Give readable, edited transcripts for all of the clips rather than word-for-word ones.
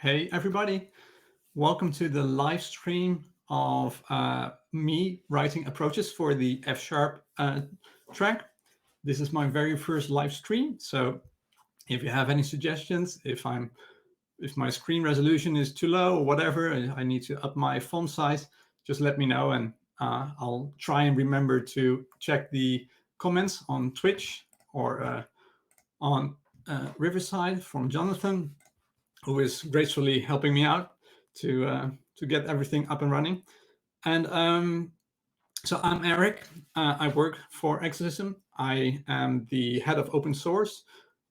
Hey everybody, welcome to the live stream of me writing approaches for the F-sharp track. This is my very first live stream, so if you have any suggestions, if my screen resolution is too low or whatever, I need to up my font size, just let me know and I'll try and remember to check the comments on Twitch or on Riverside from Jonathan, who is gracefully helping me out to get everything up and running. And so I'm Erik. I work for Exercism. I am the head of open source.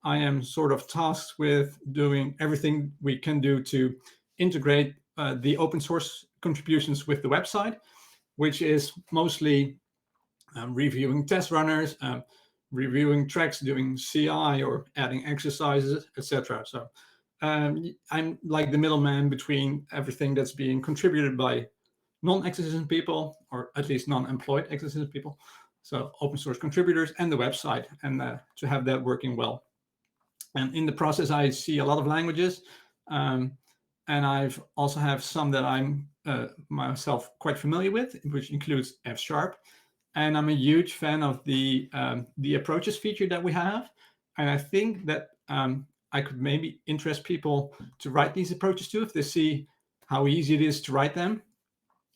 I am sort of tasked with doing everything we can do to integrate the open source contributions with the website, which is mostly reviewing test runners, reviewing tracks, doing CI or adding exercises, etc. So I'm like the middleman between everything that's being contributed by non-Exercism people, or at least non-employed Exercism people, so open source contributors and the website, and to have that working well. And in the process, I see a lot of languages, and I've also have some that I'm myself quite familiar with, which includes F#. And I'm a huge fan of the approaches feature that we have, and I think that I could maybe interest people to write these approaches too, if they see how easy it is to write them.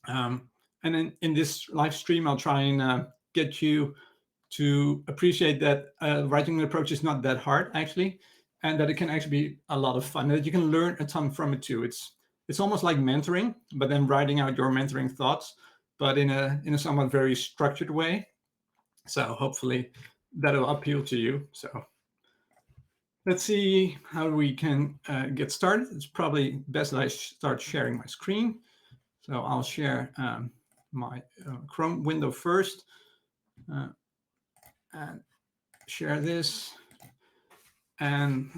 And in this live stream, I'll try and get you to appreciate that writing an approach is not that hard, actually, and that it can actually be a lot of fun, that you can learn a ton from it too. It's almost like mentoring, but then writing out your mentoring thoughts, but in a somewhat very structured way. So hopefully that'll appeal to you. So let's see how we can get started. It's probably best that I start sharing my screen. So I'll share my Chrome window first and share this. And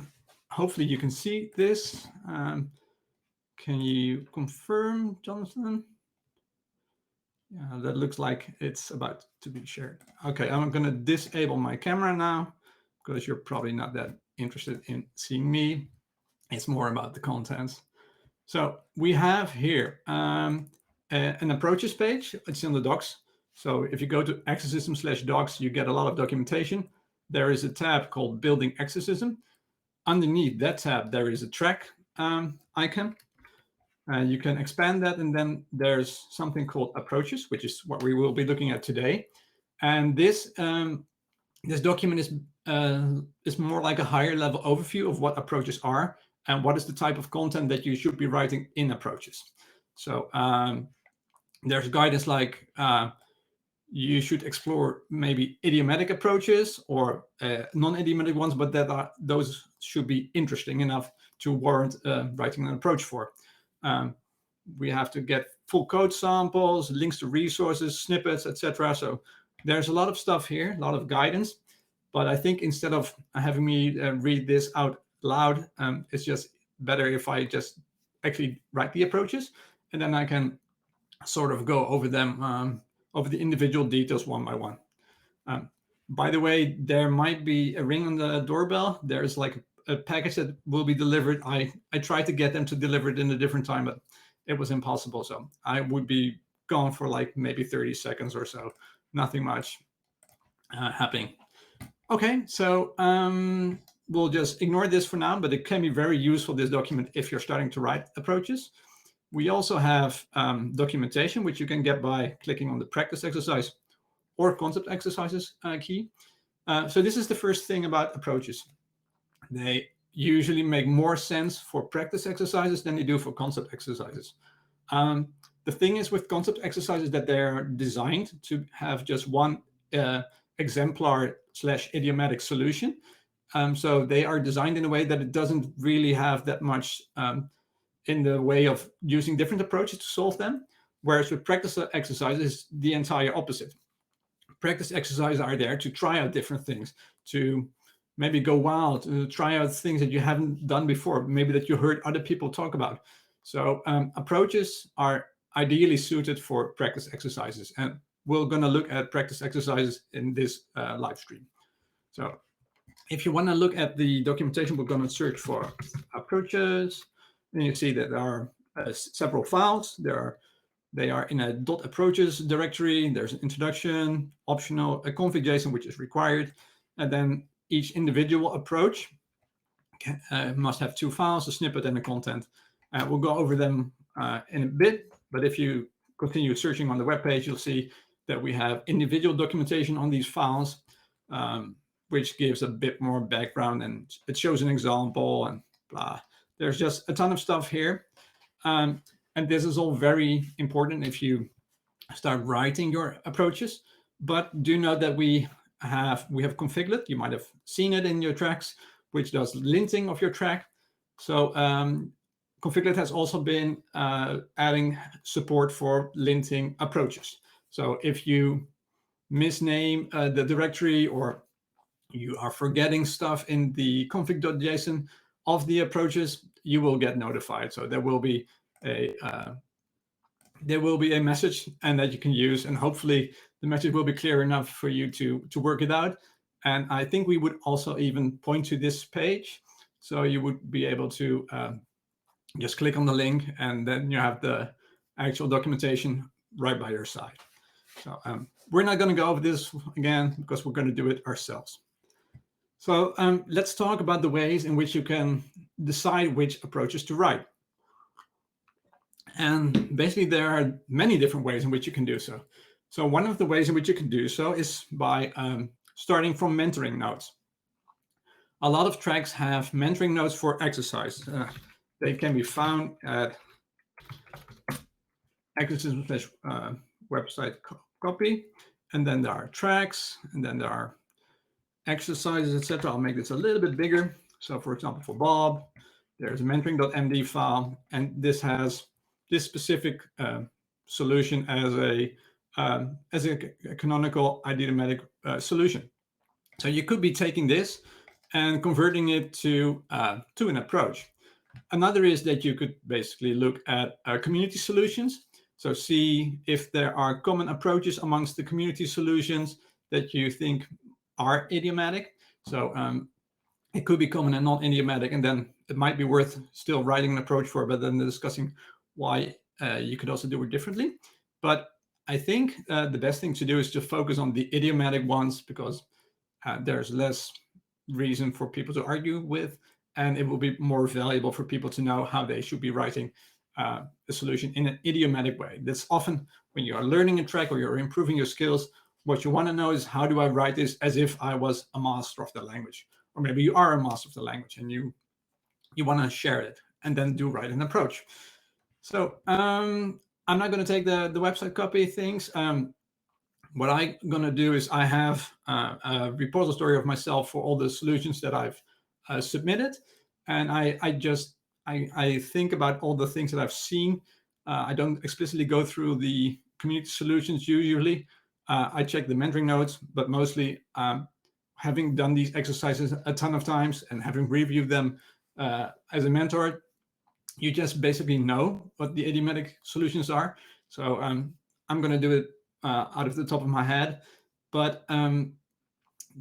hopefully you can see this. Can you confirm, Jonathan? Yeah, that looks like it's about to be shared. Okay, I'm going to disable my camera now because you're probably not that interested in seeing me. It's more about the contents. So we have here an approaches page. It's in the docs. So if you go to exercism/docs, you get a lot of documentation. There is a tab called Building Exercism. Underneath that tab, there is a track icon. You can expand that, and then there's something called approaches, which is what we will be looking at today. And this document is more like a higher level overview of what approaches are and what is the type of content that you should be writing in approaches. So there's guidance like you should explore maybe idiomatic approaches or non-idiomatic ones, but those should be interesting enough to warrant writing an approach for. We have to get full code samples, links to resources, snippets, etc. So there's a lot of stuff here, a lot of guidance. But I think instead of having me read this out loud, it's just better if I just actually write the approaches, and then I can sort of go over them, over the individual details one by one. By the way, there might be a ring on the doorbell. There's like a package that will be delivered. I tried to get them to deliver it in a different time, but it was impossible. So I would be gone for like maybe 30 seconds or so. Nothing much happening. Okay, so we'll just ignore this for now, but it can be very useful, this document, if you're starting to write approaches. We also have documentation, which you can get by clicking on the practice exercise or concept exercises key. So this is the first thing about approaches. They usually make more sense for practice exercises than they do for concept exercises. The thing is with concept exercises that they're designed to have just one exemplar/idiomatic solution. So they are designed in a way that it doesn't really have that much in the way of using different approaches to solve them. Whereas with practice exercises, the entire opposite. Practice exercises are there to try out different things, to maybe go wild, to try out things that you haven't done before, maybe that you heard other people talk about. So approaches are ideally suited for practice exercises. And we're going to look at practice exercises in this live stream. So if you want to look at the documentation, we're going to search for approaches. And you see that there are several files. They are in a .approaches directory. There's an introduction, optional, a config.json, which is required. And then each individual approach must have 2 files, a snippet and a content. We'll go over them in a bit, but if you continue searching on the web page, you'll see that we have individual documentation on these files, which gives a bit more background, and it shows an example and blah. There's just a ton of stuff here. And this is all very important if you start writing your approaches. But do note that we have configlet. You might have seen it in your tracks, which does linting of your track. So configlet has also been adding support for linting approaches. So if you misname the directory, or you are forgetting stuff in the config.json of the approaches, you will get notified. So there will be a message and that you can use, and hopefully the message will be clear enough for you to work it out. And I think we would also even point to this page, so you would be able to just click on the link, and then you have the actual documentation right by your side. So we're not going to go over this again because we're going to do it ourselves. So let's talk about the ways in which you can decide which approaches to write. And basically, there are many different ways in which you can do so. So one of the ways in which you can do so is by starting from mentoring notes. A lot of tracks have mentoring notes for exercise. They can be found at Exercism website copy. And then there are tracks, and then there are exercises, etc. I'll make this a little bit bigger. So for example, for Bob, there's a mentoring.md file, and this has this specific solution as a canonical idiomatic solution. So you could be taking this and converting it to an approach. Another is that you could basically look at community solutions. So see if there are common approaches amongst the community solutions that you think are idiomatic. So it could be common and not idiomatic, and then it might be worth still writing an approach for, but then discussing why you could also do it differently. But I think the best thing to do is to focus on the idiomatic ones, because there's less reason for people to argue with, and it will be more valuable for people to know how they should be writing a solution in an idiomatic way. That's often when you are learning a track or you're improving your skills, what you want to know is, how do I write this as if I was a master of the language? Or maybe you are a master of the language and you want to share it, and then do write an approach. So I'm not going to take the website copy things. What I'm going to do is I have a repository of myself for all the solutions that I've submitted. And I think about all the things that I've seen. I don't explicitly go through the community solutions usually. I check the mentoring notes, but mostly having done these exercises a ton of times and having reviewed them as a mentor, you just basically know what the idiomatic solutions are. So I'm going to do it out of the top of my head, but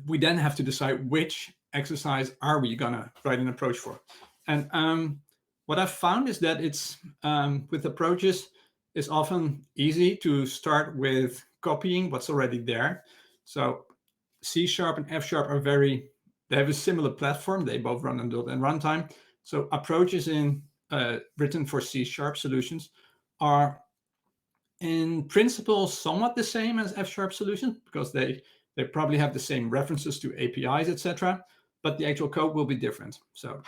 we then have to decide which exercise are we going to write an approach for. And what I've found is that it's with approaches, it's often easy to start with copying what's already there. So C# and F# are they have a similar platform. They both run on .NET runtime. So approaches written for C# solutions are in principle somewhat the same as F# solutions, because they probably have the same references to APIs, etc. But the actual code will be different. So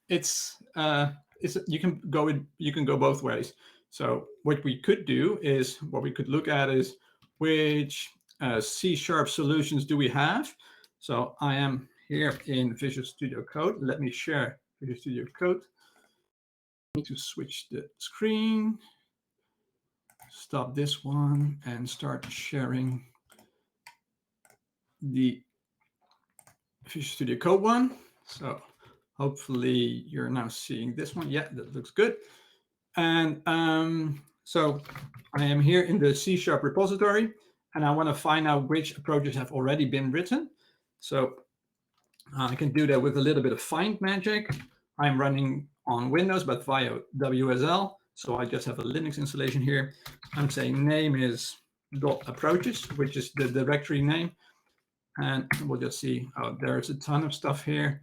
you can go both ways. So what we could look at is which C# solutions do we have. So I am here in Visual Studio Code. Let me share Visual Studio Code. I need to switch the screen, stop this one, and start sharing the Visual Studio Code one. So hopefully you're now seeing this one. Yeah, that looks good. And so I am here in the C# repository, and I want to find out which approaches have already been written. So I can do that with a little bit of find magic. I'm running on Windows, but via WSL. So I just have a Linux installation here. I'm saying name is .approaches, which is the directory name. And we'll just see, oh, there's a ton of stuff here.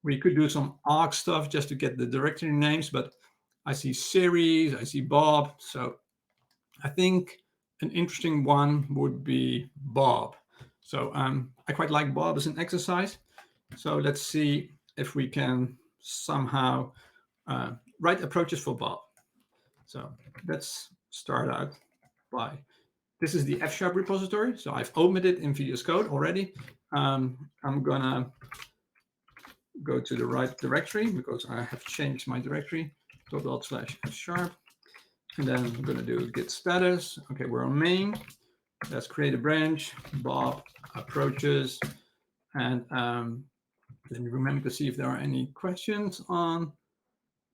We could do some arg stuff just to get the directory names, but I see series, I see Bob. So I think an interesting one would be Bob. So I quite like Bob as an exercise. So let's see if we can somehow write approaches for Bob. So let's start out by, this is the F# repository. So I've opened it in VS Code already. I'm gonna go to the right directory because I have changed my directory, /F#. And then I'm gonna do git status. Okay, we're on main. Let's create a branch, Bob approaches. And let me remember to see if there are any questions on.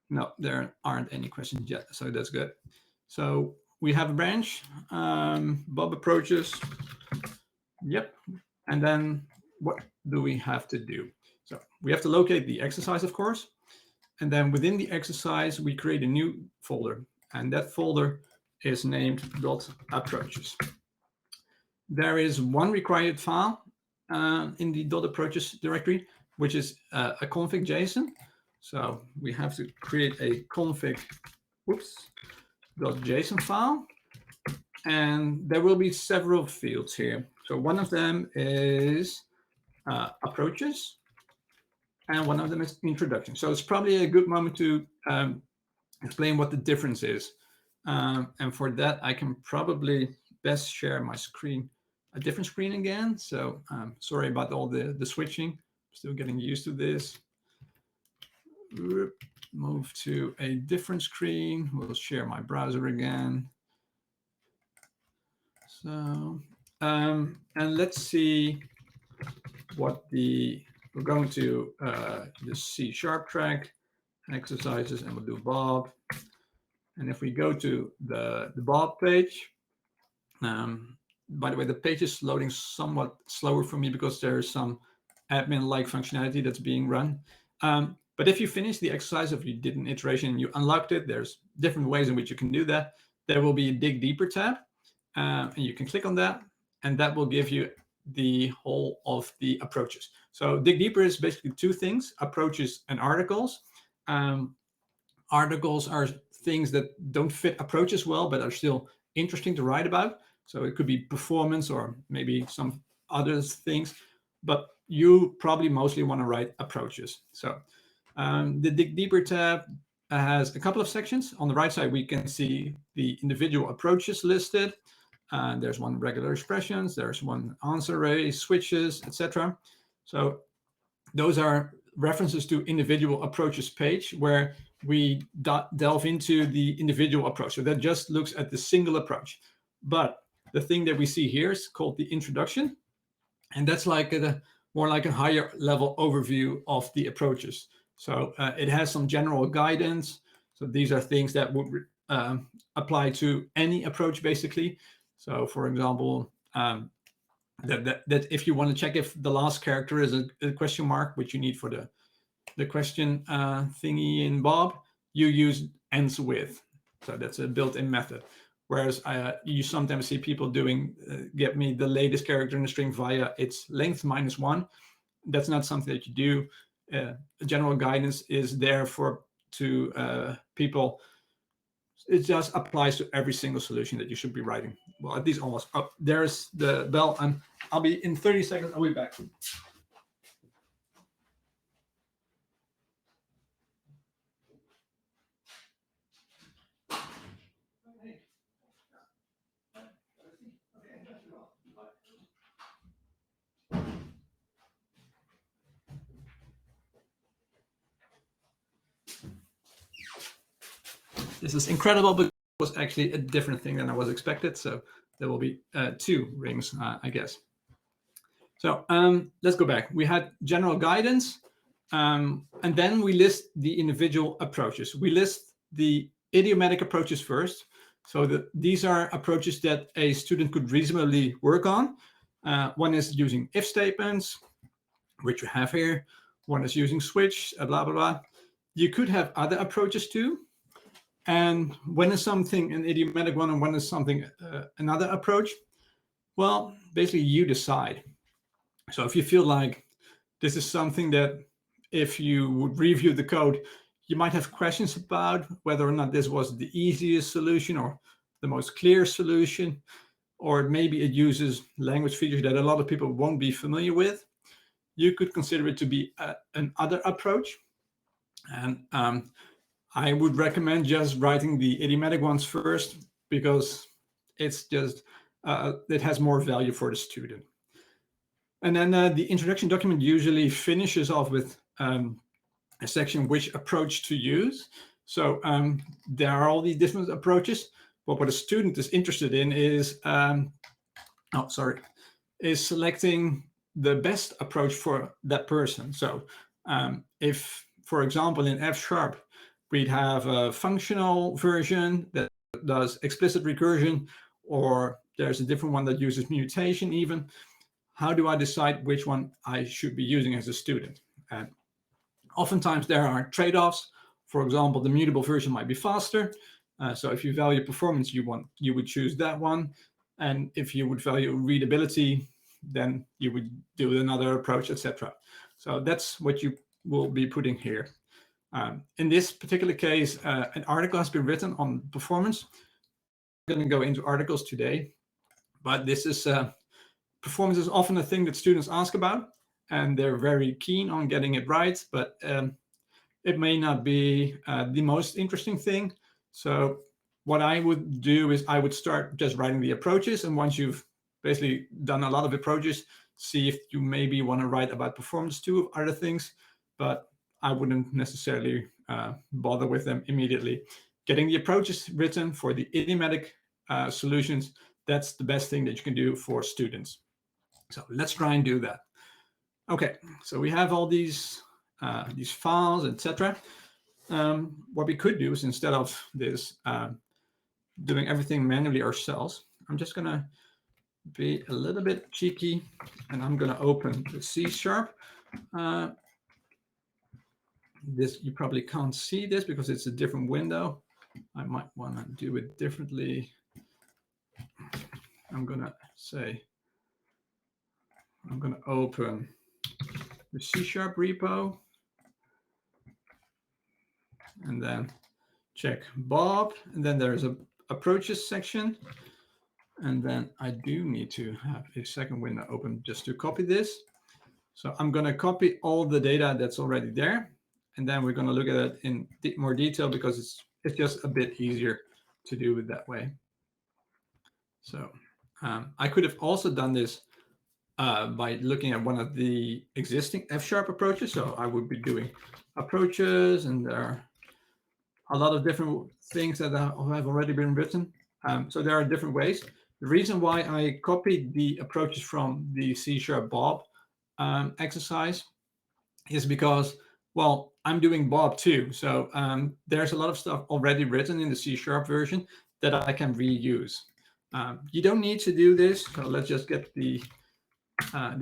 No, there aren't any questions yet, so that's good. So we have a branch, Bob approaches. Yep. And then what do we have to do? So we have to locate the exercise, of course. And then within the exercise, we create a new folder. And that folder is named .approaches. There is one required file in the .approaches directory, which is a config JSON. So we have to create a config, .json file. And there will be several fields here. So one of them is approaches, and one of them is introduction. So it's probably a good moment to explain what the difference is. And for that, I can probably best share my screen, a different screen again. So sorry about all the switching. Still getting used to this. Move to a different screen. We'll share my browser again. So, and let's see what we're going to the C# track, exercises, and we'll do Bob. And if we go to the Bob page, by the way, the page is loading somewhat slower for me because there's some admin-like functionality that's being run. But if you finish the exercise, if you did an iteration and you unlocked it, there's different ways in which you can do that. There will be a Dig Deeper tab, and you can click on that, and that will give you the whole of the approaches. So Dig Deeper is basically two things, approaches and articles. Articles are things that don't fit approaches well, but are still interesting to write about. So it could be performance or maybe some other things, but you probably mostly want to write approaches. So the Dig Deeper tab has a couple of sections. On the right side, we can see the individual approaches listed. There's one regular expressions, there's one answer array, switches, etc. So those are references to individual approaches page where we delve into the individual approach. So that just looks at the single approach. But the thing that we see here is called the introduction. And that's like more like a higher level overview of the approaches. So it has some general guidance. So these are things that would apply to any approach, basically. So for example, that if you want to check if the last character is a question mark, which you need for the question thingy in Bob, you use ends with. So that's a built-in method. Whereas you sometimes see people doing get me the latest character in the string via its length -1. That's not something that you do. General guidance is there to people. It just applies to every single solution that you should be writing. Well, at least almost. Oh, there's the bell, and I'll be in 30 seconds. I'll be back. This is incredible, but it was actually a different thing than I was expected. So there will be 2 rings, I guess. So let's go back. We had general guidance, and then we list the individual approaches. We list the idiomatic approaches first. So these are approaches that a student could reasonably work on. One is using if statements, which you have here. One is using switch, blah, blah, blah. You could have other approaches too. And when is something an idiomatic one and when is something another approach? Well, basically you decide. So if you feel like this is something that if you would review the code, you might have questions about whether or not this was the easiest solution or the most clear solution, or maybe it uses language features that a lot of people won't be familiar with, you could consider it to be an other approach. And I would recommend just writing the idiomatic ones first because it's just, it has more value for the student. And then the introduction document usually finishes off with a section which approach to use. So there are all these different approaches, but what a student is interested in is, is selecting the best approach for that person. So if, for example, in F#, we'd have a functional version that does explicit recursion, or there's a different one that uses mutation even. How do I decide which one I should be using as a student? And oftentimes there are trade-offs. For example, the mutable version might be faster. So if you value performance, you would choose that one. And if you would value readability, then you would do another approach, etc. So that's what you will be putting here. In this particular case, an article has been written on performance. I'm going to go into articles today, but this is performance is often a thing that students ask about, and they're very keen on getting it right, but it may not be the most interesting thing. So what I would do is I would start just writing the approaches, and once you've basically done a lot of approaches, see if you maybe want to write about performance too of other things, but I wouldn't necessarily bother with them immediately. Getting the approaches written for the idiomatic solutions, that's the best thing that you can do for students. So let's try and do that. Okay, so we have all these files, etc. What we could do is, instead of this doing everything manually ourselves, I'm just going to be a little bit cheeky, and I'm going to open the C#. This, you probably can't see this because it's a different window. I might want to do it differently. I'm going to say, I'm going to open the C# repo and then check Bob. And then there's a approaches section. And then I do need to have a second window open just to copy this. So I'm going to copy all the data that's already there. And then we're going to look at it in more detail because it's just a bit easier to do it that way. So I could have also done this by looking at one of the existing F# approaches. So I would be doing approaches, and there are a lot of different things that have already been written. So there are different ways. The reason why I copied the approaches from the C# Bob exercise is because, well, I'm doing Bob too. So there's a lot of stuff already written in the C# version that I can reuse. You don't need to do this. So let's just get the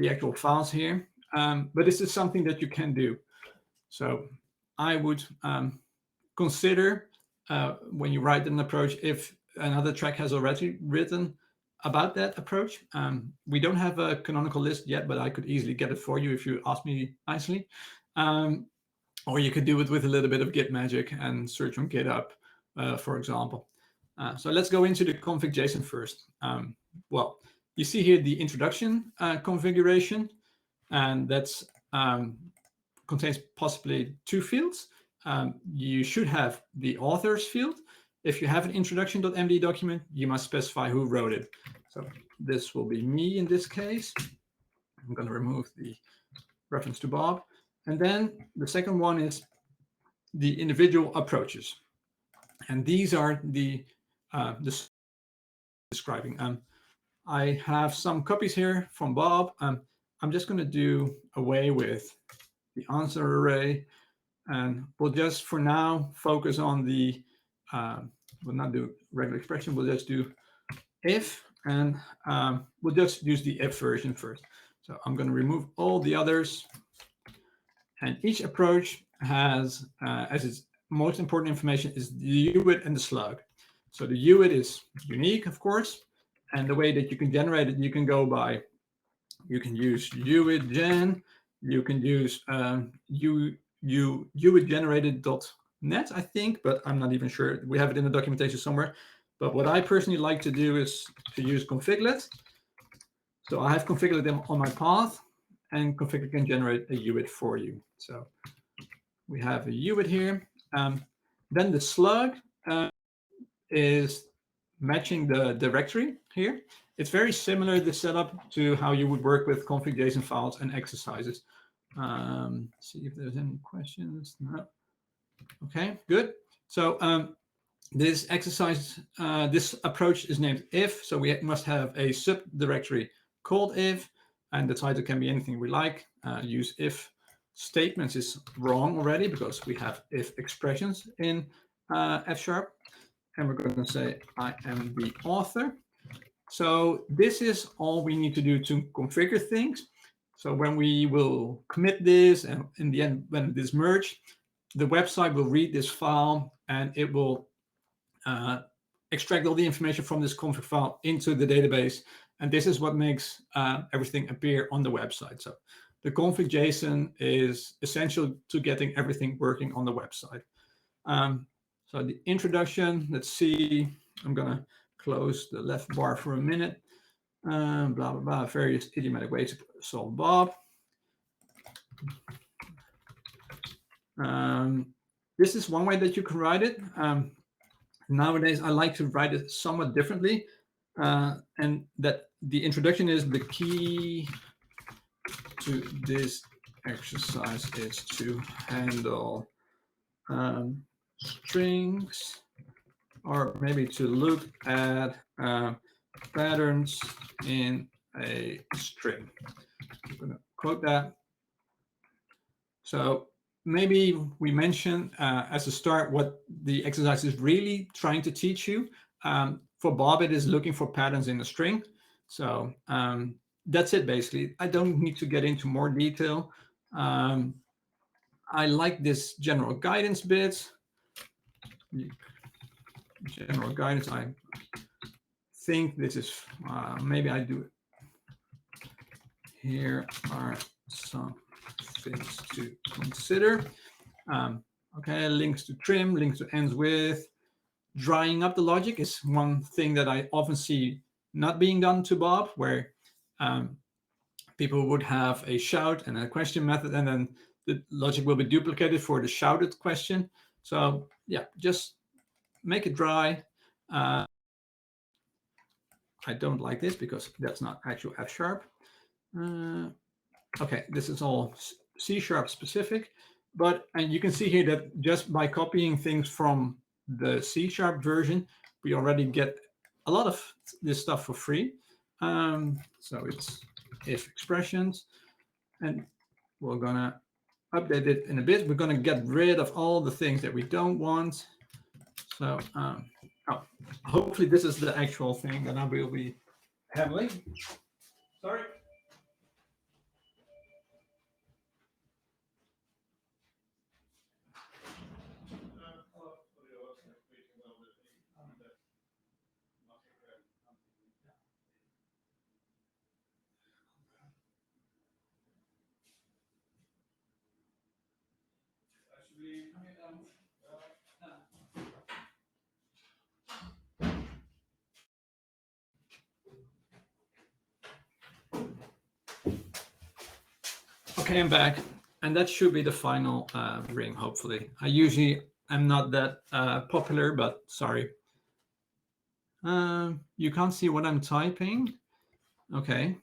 actual files here. But this is something that you can do. So I would consider when you write an approach, if another track has already written about that approach. We don't have a canonical list yet, but I could easily get it for you if you ask me nicely. Or you could do it with a little bit of Git magic and search on GitHub, for example. So let's go into the config.json first. Well, you see here the introduction configuration, and that's contains possibly two fields. You should have the authors field. If you have an introduction.md document, you must specify who wrote it. So this will be me in this case. I'm going to remove the reference to Bob. And then the second one is the individual approaches. And these are the describing. I have some copies here from Bob. I'm just going to do away with the answer array, and we'll just for now focus on the, we'll not do regular expression, we'll just do if, and we'll just use the if version first. So I'm going to remove all the others, and each approach has, as its most important information, is the UID and the slug. So the UID is unique, of course, and the way that you can generate it, you can go by, you can use UID gen, you can use UIDgenerated.net, I think, but I'm not even sure. We have it in the documentation somewhere. But what I personally like to do is to use configlet. So I have configured them on my path, and configlet can generate a UID for you. So we have a UID here. Then the slug is matching the directory here. It's very similar, the setup, to how you would work with config.json files and exercises. See if there's any questions. No. Okay, good. So this exercise, this approach is named if. So we must have a subdirectory called if, and the title can be anything we like. Use if statements is wrong already because we have if expressions in F#. And we're going to say, I am the author. So this is all we need to do to configure things. So when we will commit this, and in the end, when this merge, the website will read this file and it will extract all the information from this config file into the database. And this is what makes everything appear on the website. So the config.json is essential to getting everything working on the website. So the introduction, let's see, I'm going to close the left bar for a minute. Blah, blah, blah, various idiomatic ways to solve Bob. This is one way that you can write it. Nowadays, I like to write it somewhat differently. And that the introduction is the key to this exercise is to handle strings, or maybe to look at patterns in a string. I'm going to quote that. So maybe we mention as a start what the exercise is really trying to teach you. For Bob, it is looking for patterns in a string. So that's it, basically. I don't need to get into more detail. I like this general guidance bit. General guidance, I think this is, maybe I do it. Here are some things to consider. Okay, links to trim, links to ends with. Drying up the logic is one thing that I often see not being done to Bob, where people would have a shout and a question method, and then the logic will be duplicated for the shouted question. So yeah, just make it dry. I don't like this because that's not actual F#. Okay, this is all C# specific, and you can see here that just by copying things from the C# version, we already get a lot of this stuff for free. So it's if expressions, and we're gonna update it in a bit. We're gonna get rid of all the things that we don't want. So hopefully this is the actual thing that I will be handling. Sorry. Okay, I'm back, and that should be the final ring, hopefully. I usually am not that popular, but sorry. You can't see what I'm typing. Okay.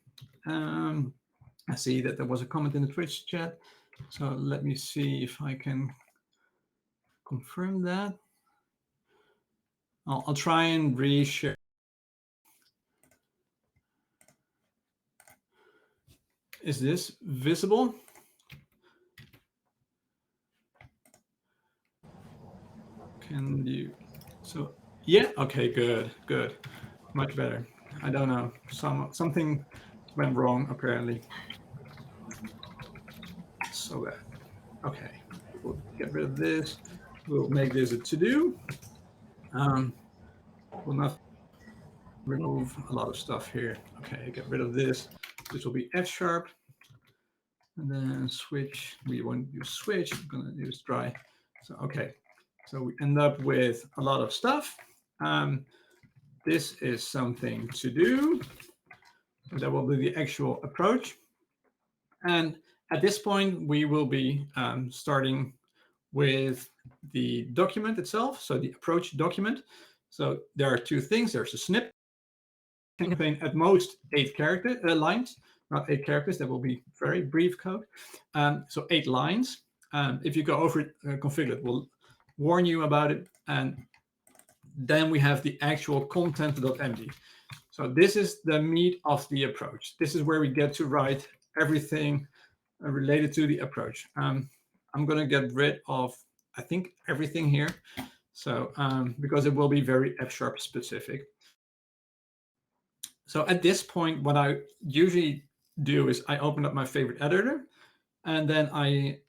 I see that there was a comment in the Twitch chat, so let me see if I can confirm that. I'll try and reshare. Is this visible? Can you? So yeah. Okay. Good. Much better. I don't know. Something went wrong apparently. So bad. Okay. We'll get rid of this. We'll make this a to-do. We'll not remove a lot of stuff here. Okay, get rid of this. This will be F#. And then switch, we want to use switch, I'm going to use dry. So, okay, so we end up with a lot of stuff. This is something to do. So that will be the actual approach. And at this point, we will be starting with the document itself, so the approach document. So there are two things. There's a snippet, can contain at most 8 lines, not 8 characters. That will be very brief code. So 8 lines. If you go over it, configure it will warn you about it. And then we have the actual content.md. So this is the meat of the approach. This is where we get to write everything related to the approach. I'm going to get rid of, I think, everything here. So because it will be very F# specific. So at this point, what I usually do is I open up my favorite editor, and then I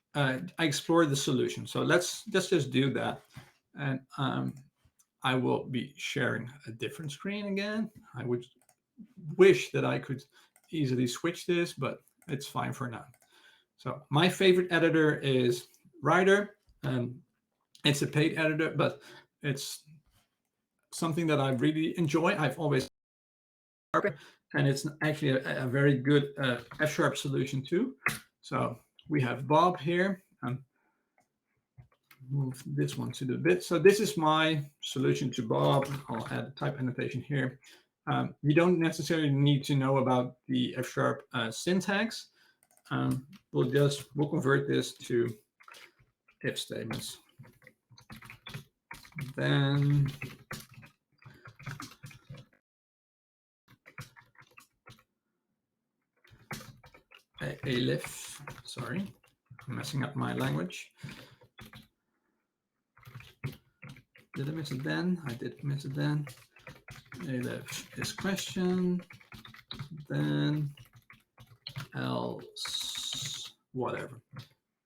explore the solution. So let's just do that. And I will be sharing a different screen again. I would wish that I could easily switch this, but it's fine for now. So my favorite editor is Writer. It's a paid editor, but it's something that I really enjoy. I've always, and it's actually a very good F# solution too. So we have Bob here. Move this one to the bit. So this is my solution to Bob. I'll add a type annotation here. You don't necessarily need to know about the F# syntax. We'll convert this to if statements. Then elif, sorry, I'm messing up my language. Did I miss it then? I did miss it then. Elif is question, then else whatever.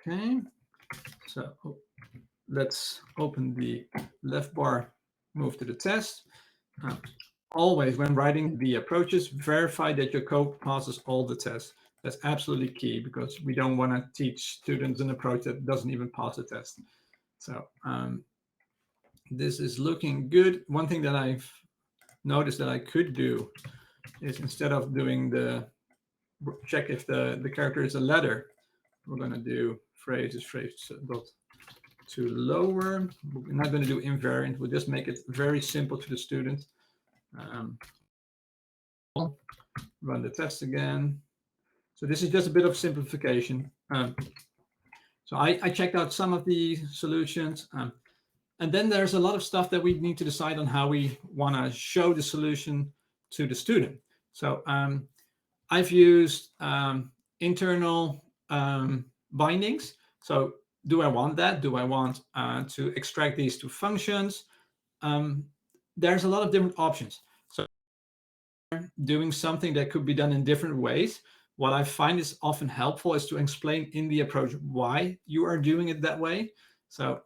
Okay, so let's open the left bar, move to the test. Always, when writing the approaches, verify that your code passes all the tests. That's absolutely key, because we don't want to teach students an approach that doesn't even pass the test. So this is looking good. One thing that I've noticed that I could do is, instead of doing the check if the character is a letter, we're going to do phrase dot to lower. We're not going to do invariant. We'll just make it very simple to the student. Run the test again. So this is just a bit of simplification. So I checked out some of the solutions. And then there's a lot of stuff that we need to decide on how we want to show the solution to the student. So I've used internal bindings. So do I want that? Do I want to extract these to functions? There's a lot of different options. So doing something that could be done in different ways. What I find is often helpful is to explain in the approach why you are doing it that way. So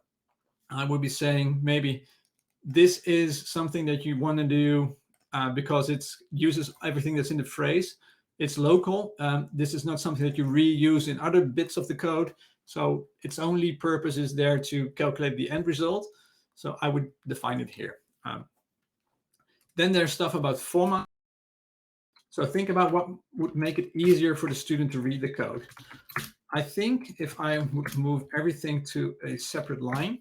I would be saying, maybe this is something that you want to do because it uses everything that's in the phrase. It's local. This is not something that you reuse in other bits of the code. So its only purpose is there to calculate the end result. So I would define it here. Then there's stuff about format. So think about what would make it easier for the student to read the code. I think if I would move everything to a separate line,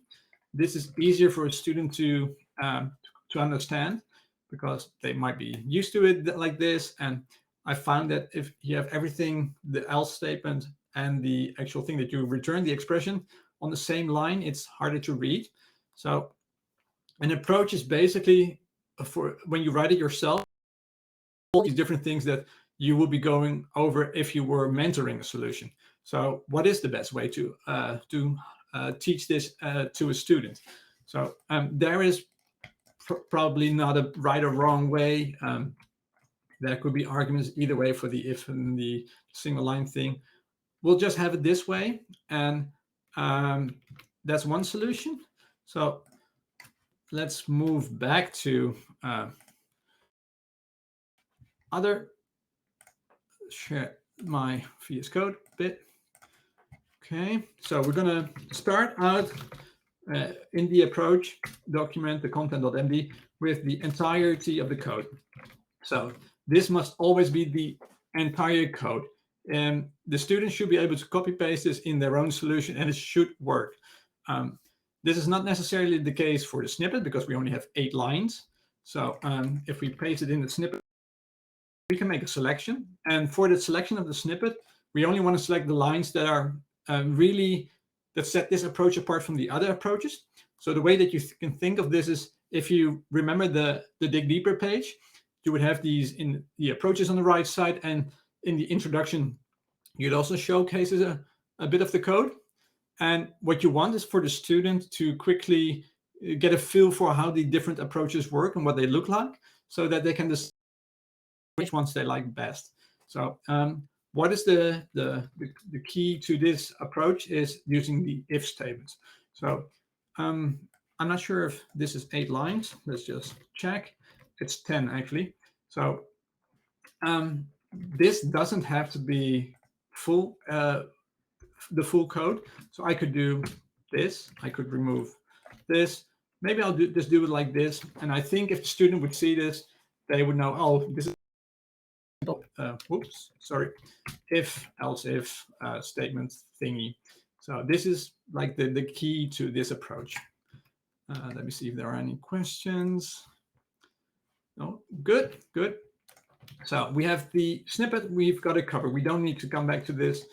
this is easier for a student to understand, because they might be used to it like this. And I found that if you have everything, the else statement and the actual thing that you return, the expression, on the same line, it's harder to read. So an approach is basically, for when you write it yourself, all these different things that you will be going over if you were mentoring a solution. So what is the best way to teach this to a student? So there is probably not a right or wrong way. There could be arguments either way for the if and the single line thing. We'll just have it this way. And that's one solution. So let's move back to other, share my VS Code bit. Okay, so we're gonna start out in the approach document, the content.md, with the entirety of the code. So this must always be the entire code. And the students should be able to copy paste this in their own solution, and it should work. This is not necessarily the case for the snippet because we only have 8 lines. So if we paste it in the snippet, we can make a selection. And for the selection of the snippet, we only want to select the lines that are that set this approach apart from the other approaches. So the way that you can think of this is, if you remember the Dig Deeper page, you would have these in the approaches on the right side, and in the introduction, you'd also showcase a bit of the code. And what you want is for the student to quickly get a feel for how the different approaches work and what they look like, so that they can decide which ones they like best. So what is the key to this approach is using the if statements. So I'm not sure if this is 8 lines. Let's just check. It's 10 actually. So this doesn't have to be full, the full code. So I could do this. I could remove this. Maybe I'll just do it like this. And I think if the student would see this, they would know, oh, this is whoops, sorry, if, else if statement thingy. So this is like the key to this approach. Let me see if there are any questions. No, good, good. So we have the snippet, we've got it covered. We don't need to come back to this.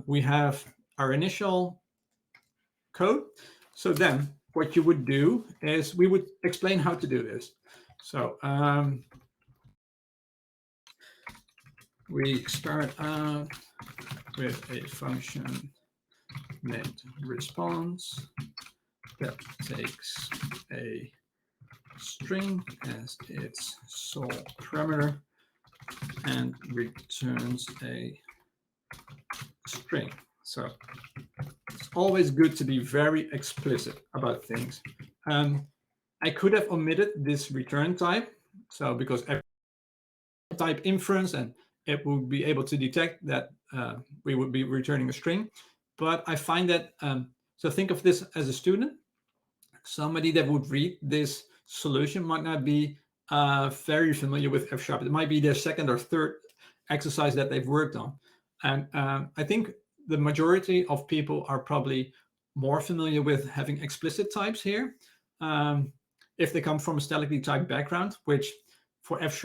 We have our initial code. So then what you would do is we would explain how to do this. So we start out with a function named response that takes a string as its sole parameter and returns a string. So it's always good to be very explicit about things. I could have omitted this return type, so because every type inference and it will be able to detect that we would be returning a string. But I find that, so think of this as a student. Somebody that would read this solution might not be very familiar with F#. It might be their second or third exercise that they've worked on. And I think the majority of people are probably more familiar with having explicit types here. If they come from a statically typed background, which for F#,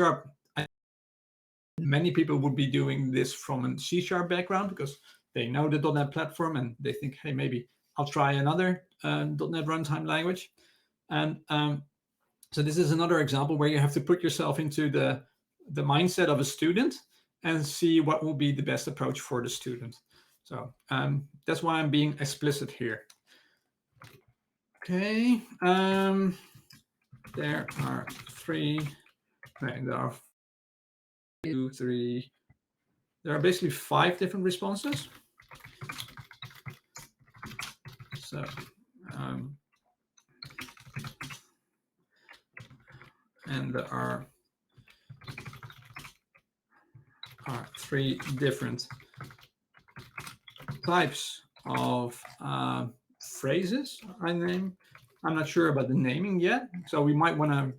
many people would be doing this from a C# background because they know the .NET platform and they think, hey, maybe I'll try another .NET runtime language. And so this is another example where you have to put yourself into the mindset of a student and see what will be the best approach for the student. So that's why I'm being explicit here. Okay, there are 3, right, there are 2, 3, there are basically 5 different responses. So and there are 3 different types of phrases I name. I'm not sure about the naming yet, so we might want to,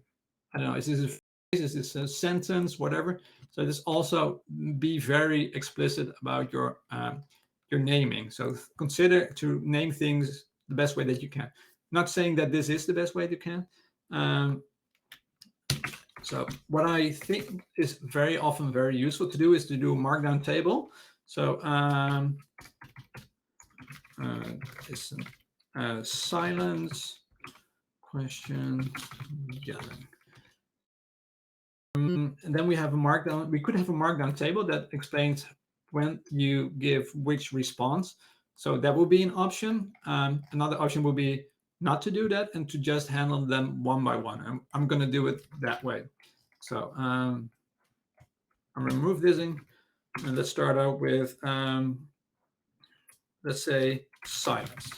I don't know, is this a phrase, is this a sentence, whatever. So just also be very explicit about your naming. So consider to name things the best way that you can. Not saying that this is the best way you can. So what I think is very often very useful to do is to do a markdown table. So it's silence question yelling. And then we have a markdown. We could have a markdown table that explains when you give which response. So that will be an option. Another option will be not to do that and to just handle them one by one. I'm going to do it that way. So I'm going to remove this and let's start out with, let's say, silence.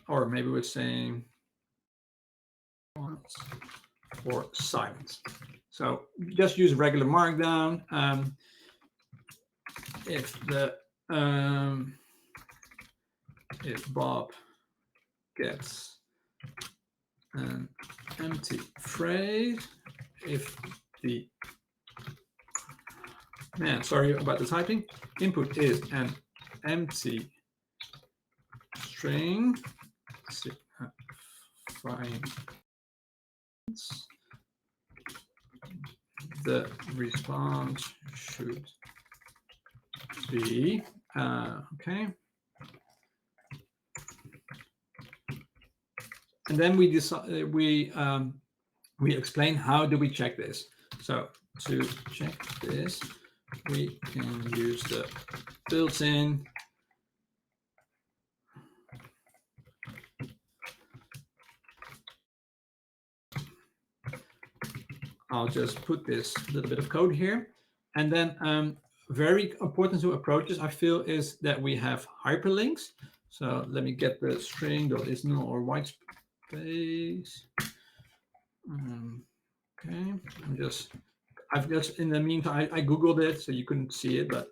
or maybe we're saying for silence. So just use regular markdown. If Bob gets an empty phrase, if the sorry about the typing, input is an empty string, find the response should be okay. And then we decide we explain how do we check this. So to check this, we can use the built-in I'll just put this little bit of code here. And then very important to approaches, I feel, is that we have hyperlinks. So let me get the string is null or white space. Okay, I've just in the meantime, I Googled it, so you couldn't see it, but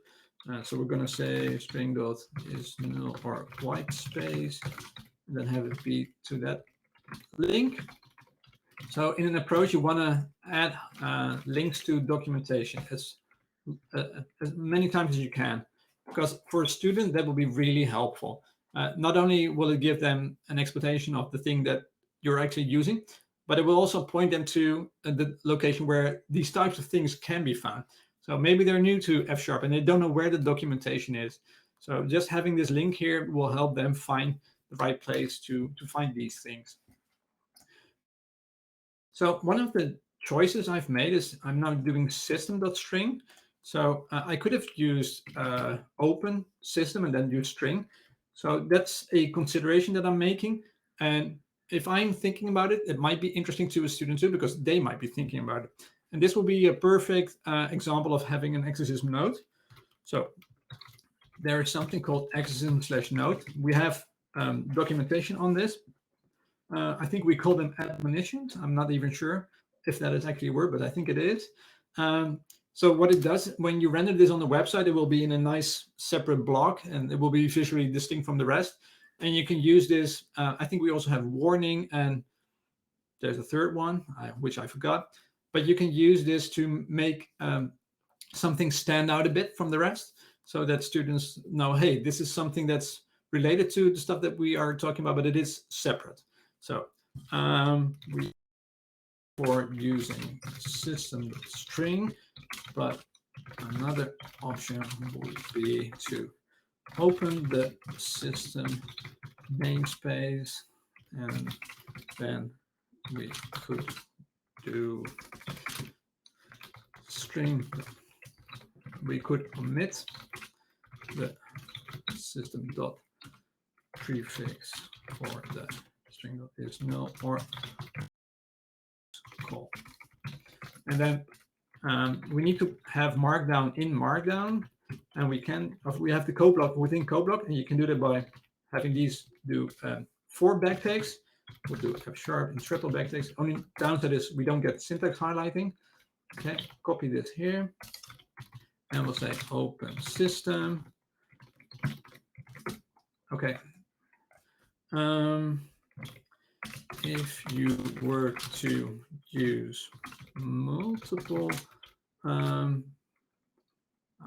so we're going to say string dot is null or white space, and then have it be to that link. So in an approach, you want to add links to documentation as many times as you can, because for a student, that will be really helpful. Not only will it give them an explanation of the thing that you're actually using, but it will also point them to the location where these types of things can be found. So maybe they're new to F# and they don't know where the documentation is. So just having this link here will help them find the right place to find these things. So one of the choices I've made is I'm now doing system.string. So I could have used open system and then use string. So that's a consideration that I'm making. And if I'm thinking about it, it might be interesting to a student too, because they might be thinking about it. And this will be a perfect example of having an exercism node. So there is something called exercism/node. We have documentation on this. I think we call them admonitions. I'm not even sure if that is actually a word, but I think it is. So what it does, when you render this on the website, it will be in a nice separate block, and it will be visually distinct from the rest. And you can use this. I think we also have warning, and there's a third one, which I forgot. But you can use this to make something stand out a bit from the rest, so that students know, hey, this is something that's related to the stuff that we are talking about, but it is separate. So we for using system.string, but another option would be to open the system namespace, and then we could do string. We could omit the system.prefix for the string that is null or call. And then we need to have markdown in markdown, and we have the code block within code block, and you can do that by having these do 4 backticks. We'll do F# and triple backticks. Only downside is we don't get syntax highlighting. Okay, copy this here, and we'll say open system. Okay. If you were to use multiple,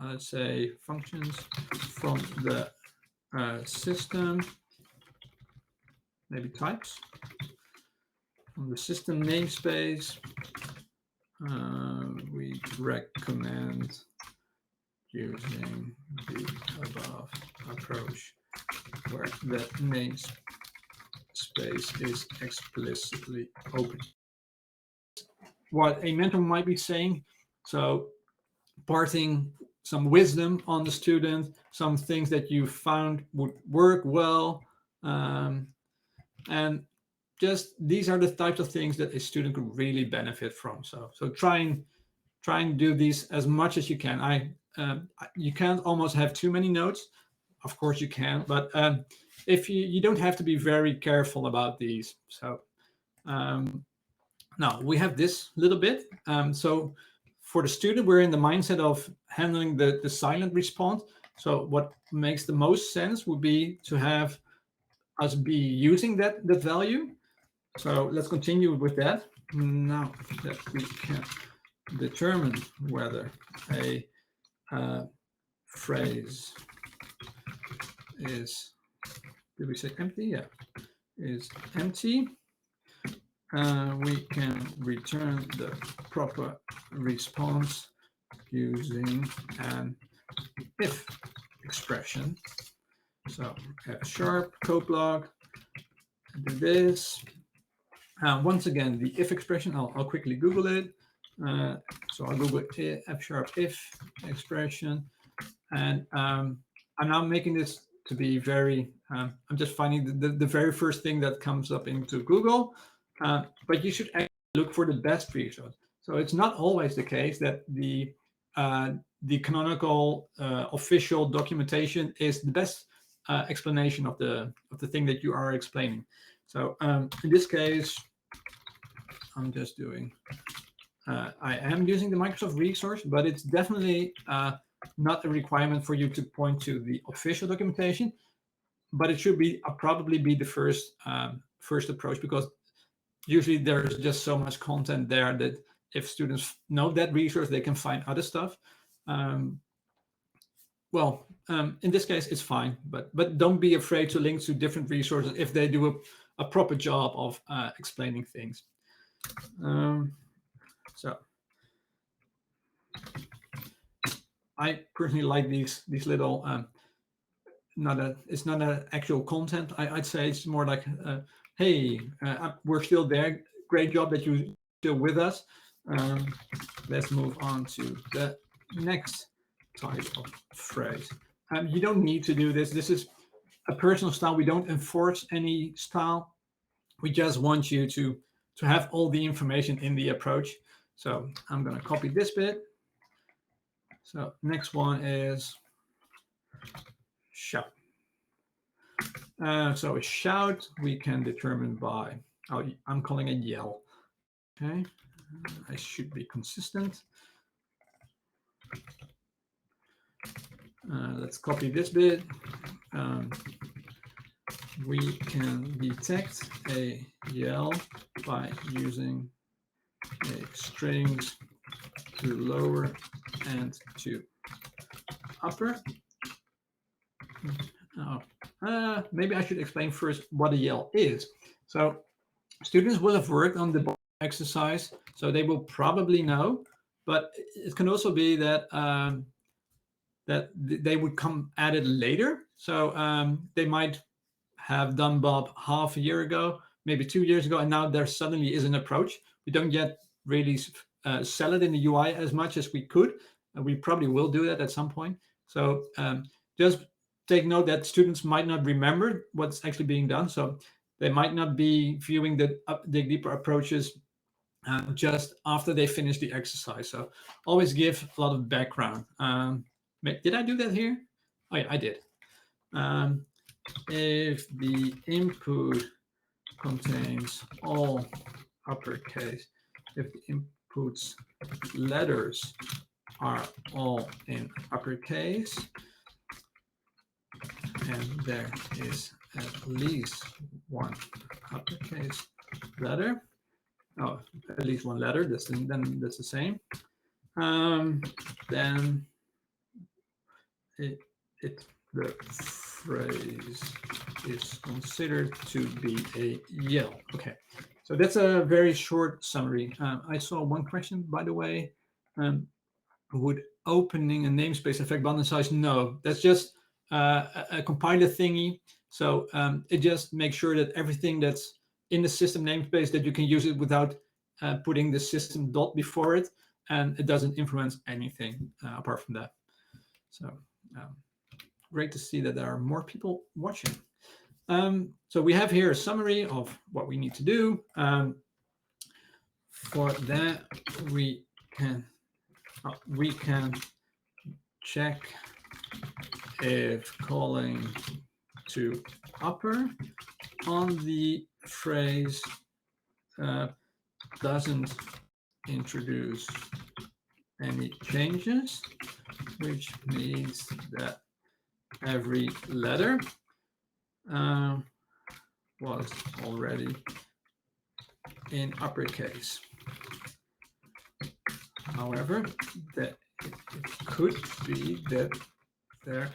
let's say, functions from the system, maybe types, from the system namespace, we recommend using the above approach, where the namespace is explicitly open. What a mentor might be saying, so parting some wisdom on the student, some things that you found would work well, and just these are the types of things that a student could really benefit from. So try and do these as much as you can. You can't almost have too many notes, of course you can, but if you don't have to be very careful about these. So now we have this little bit. So for the student, we're in the mindset of handling the silent response. So what makes the most sense would be to have us be using that value. So let's continue with that. Now that we can determine whether a phrase is, did we say empty? Yeah, is empty. We can return the proper response using an if expression. So sharp code block, do this. Once again, the if expression, I'll quickly Google it. So I'll Google F sharp if expression. And I'm now making this to be very, I'm just finding the very first thing that comes up into Google. But you should actually look for the best resource. So it's not always the case that the canonical official documentation is the best explanation of the thing that you are explaining. So in this case, I'm just doing, I am using the Microsoft resource, but it's definitely not a requirement for you to point to the official documentation, but it should be probably be the first approach, because usually there's just so much content there that if students know that resource, they can find other stuff. Well, in this case, it's fine, but don't be afraid to link to different resources if they do a proper job of explaining things. So I personally like these little, it's not an actual content. I'd say it's more like, hey, we're still there. Great job that you're still with us. Let's move on to the next type of phrase. You don't need to do this. This is a personal style. We don't enforce any style. We just want you to have all the information in the approach. So I'm going to copy this bit. So next one is shout. So a shout we can determine by, oh, I'm calling it yell. Okay, I should be consistent. Let's copy this bit. We can detect a yell by using a strings to lower and to upper. Maybe I should explain first what a yell is. So students will have worked on the exercise, so they will probably know, but it can also be that that they would come at it later. So they might have done Bob half a year ago, maybe 2 years ago, and now there suddenly is an approach. We don't yet really sell it in the UI as much as we could. We probably will do that at some point. So just take note that students might not remember what's actually being done. So they might not be viewing the deeper approaches just after they finish the exercise. So always give a lot of background. Did I do that here? Oh yeah, I did. If the input contains all uppercase, if the input's letters are all in uppercase, and there is at least one uppercase letter, oh, at least one letter, then that's the same, then the phrase is considered to be a yell. Okay, so that's a very short summary. I saw one question, by the way. Would opening a namespace affect bundle size? No, that's just a compiler thingy. So it just makes sure that everything that's in the system namespace, that you can use it without putting the system dot before it, and it doesn't influence anything apart from that. So great to see that there are more people watching. So we have here a summary of what we need to do. For that, we can check if calling to upper on the phrase doesn't introduce any changes, which means that every letter was already in uppercase. However, that it could be that there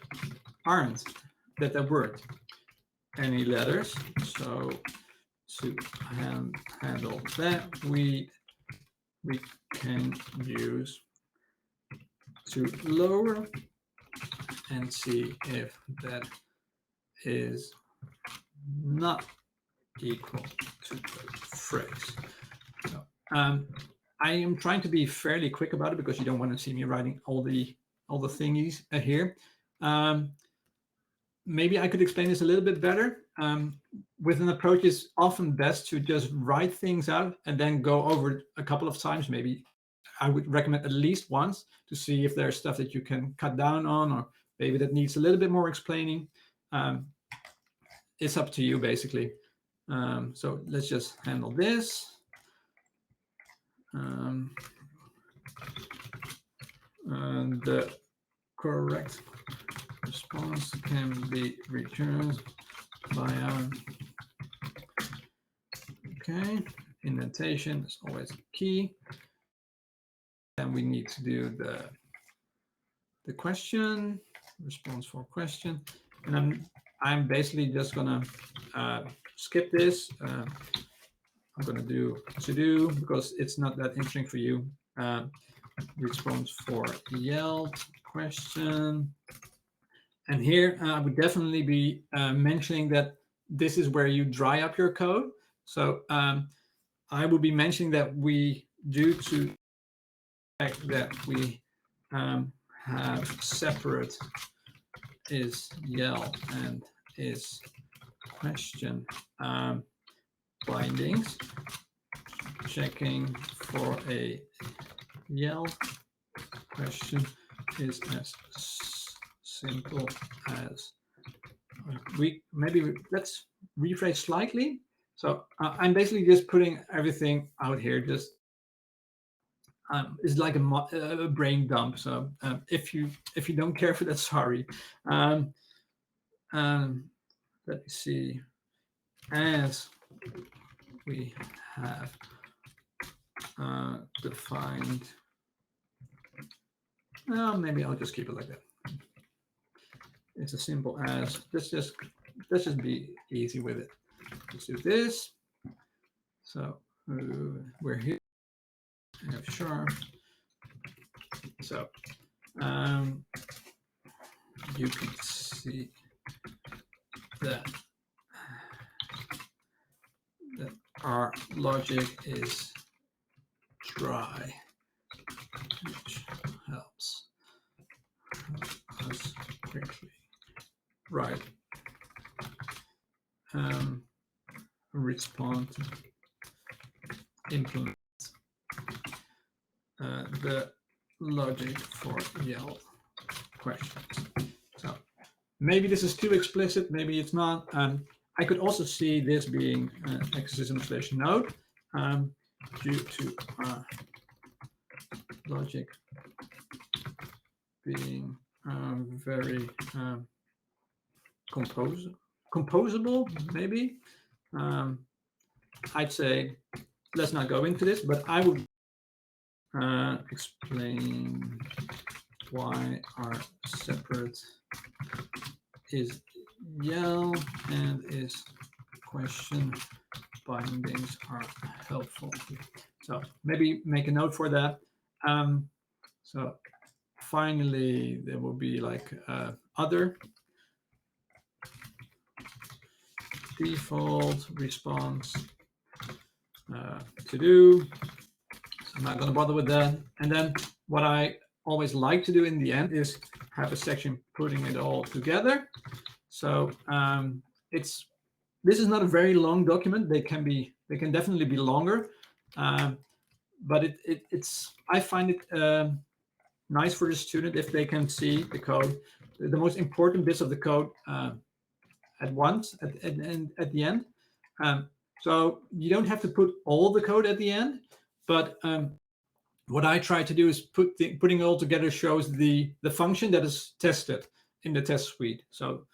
weren't any letters. So to handle that, we can use to lower and see if that is not equal to the phrase. So, I am trying to be fairly quick about it because you don't want to see me writing all the thingies here. Maybe I could explain this a little bit better. With an approach, it's often best to just write things out and then go over it a couple of times. Maybe I would recommend at least once to see if there's stuff that you can cut down on, or maybe that needs a little bit more explaining. It's up to you, basically. So let's just handle this. And the correct response can be returned via, okay, indentation is always key. And we need to do the question, response for question. And I'm basically just gonna skip this. I'm gonna do to do because it's not that interesting for you. Response for yelled question. And here I would definitely be mentioning that this is where you dry up your code. So I would be mentioning that we, due to the fact that we have separate is yell and is question bindings, checking for a yell question is as simple as let's rephrase slightly. So I'm basically just putting everything out here. Just it's like a brain dump. So if you don't care for that, sorry. Let me see. As we have defined, maybe I'll just keep it like that. It's as simple as let's just be easy with it. Let's do this. So we're here. F sharp. So you can see that our logic is dry, which helps us quickly write respond, implement the logic for yell questions. So maybe this is too explicit, maybe it's not. I could also see this being exercism/node due to logic being very composable, maybe. I'd say let's not go into this, but I would explain why our separate is yell and is question bindings are helpful. So maybe make a note for that. So finally, there will be like other default response to do. So I'm not going to bother with that. And then what I always like to do in the end is have a section putting it all together. So this is not a very long document. They can definitely be longer, but I find it nice for the student if they can see the code the most important bits of the code at once at the end. So you don't have to put all the code at the end, but what I try to do is putting it all together shows the function that is tested in the test suite. So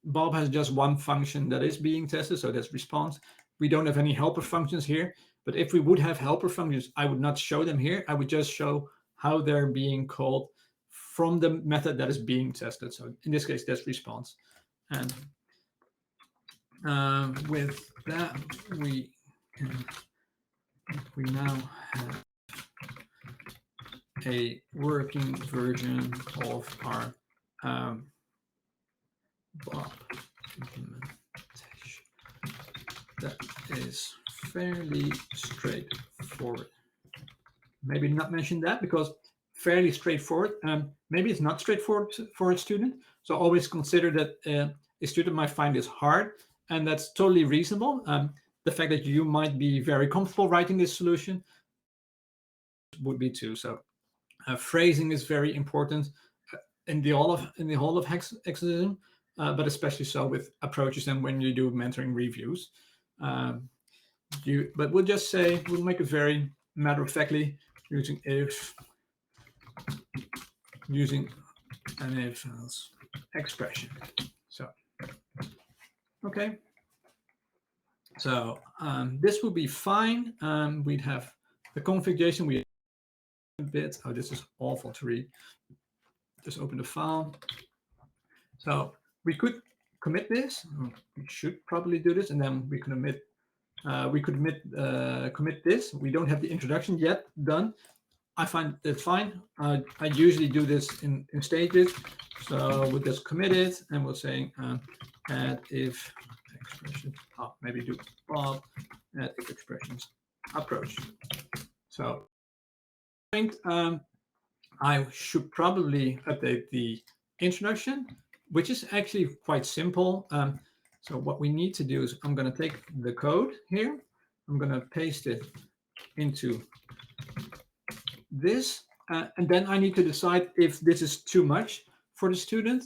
Bob has just one function that is being tested, so that's response. We don't have any helper functions here, but if we would have helper functions, I would not show them here. I would just show how they're being called from the method that is being tested. So in this case, that's response. And with that, we now have a working version of our Bob implementation that is fairly straightforward. Maybe not mention that because fairly straightforward. Maybe it's not straightforward for a student. So always consider that a student might find this hard, and that's totally reasonable. The fact that you might be very comfortable writing this solution would be too. So phrasing is very important in the whole of Exercism, but especially so with approaches and when you do mentoring reviews. But we'll just say, we'll make it very matter-of-factly using if, using an if-else expression. So, okay. So this will be fine. We'd have the configuration. We a bit. Oh, this is awful to read. Just open the file. So we could commit this. We should probably do this, and then we can commit. Commit this. We don't have the introduction yet done. I find that fine. I usually do this in stages. So we'll just commit it, and we'll say add if expression. Oh, maybe do Bob add if expressions approach. So I should probably update the introduction, which is actually quite simple. So what we need to do is I'm going to take the code here. I'm going to paste it into this. And then I need to decide if this is too much for the student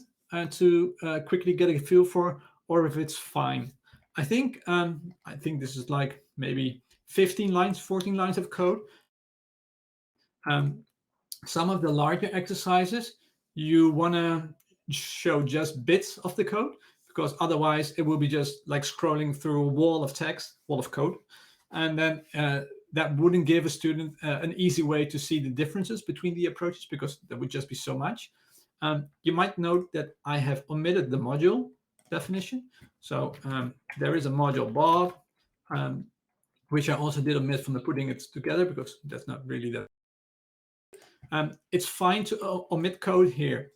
to quickly get a feel for, or if it's fine. I think this is like maybe 15 lines, 14 lines of code. Some of the larger exercises, you want to show just bits of the code, because otherwise it will be just like scrolling through a wall of text, wall of code. And then that wouldn't give a student an easy way to see the differences between the approaches, because there would just be so much. You might note that I have omitted the module definition. So there is a module Bob, which I also did omit from the putting it together, because that's not really the it's fine to omit code here.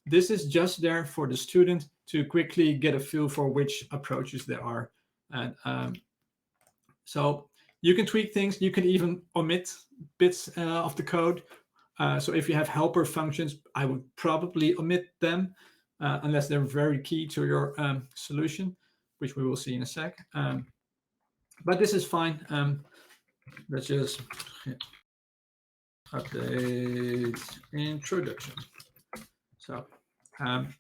This is just there for the student to quickly get a feel for which approaches there are. And so you can tweak things. You can even omit bits of the code. So if you have helper functions, I would probably omit them unless they're very key to your solution, which we will see in a sec. But this is fine. Let's just update introduction. So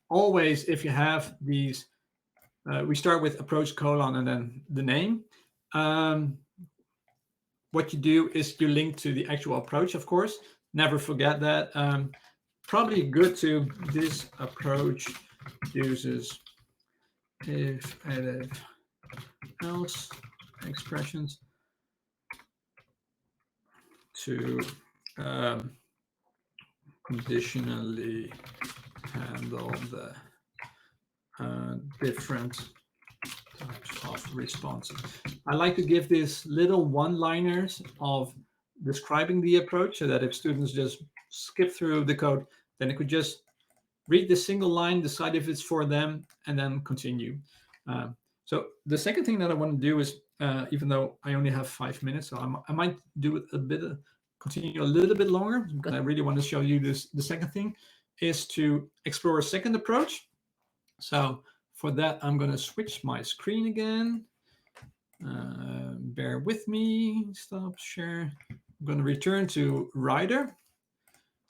always, if you have these, we start with approach colon and then the name. What you do is you link to the actual approach, of course. Never forget that. Probably good to this approach uses if edit else expressions to conditionally handle the different types of responses. I like to give these little one-liners of describing the approach, so that if students just skip through the code, then they could just read the single line, decide if it's for them, and then continue. So the second thing that I want to do is, even though I only have 5 minutes, so I might do it a bit, continue a little bit longer, because I really want to show you this. The second thing is to explore a second approach. So for that, I'm going to switch my screen again. Bear with me. Stop share. I'm going to return to Writer.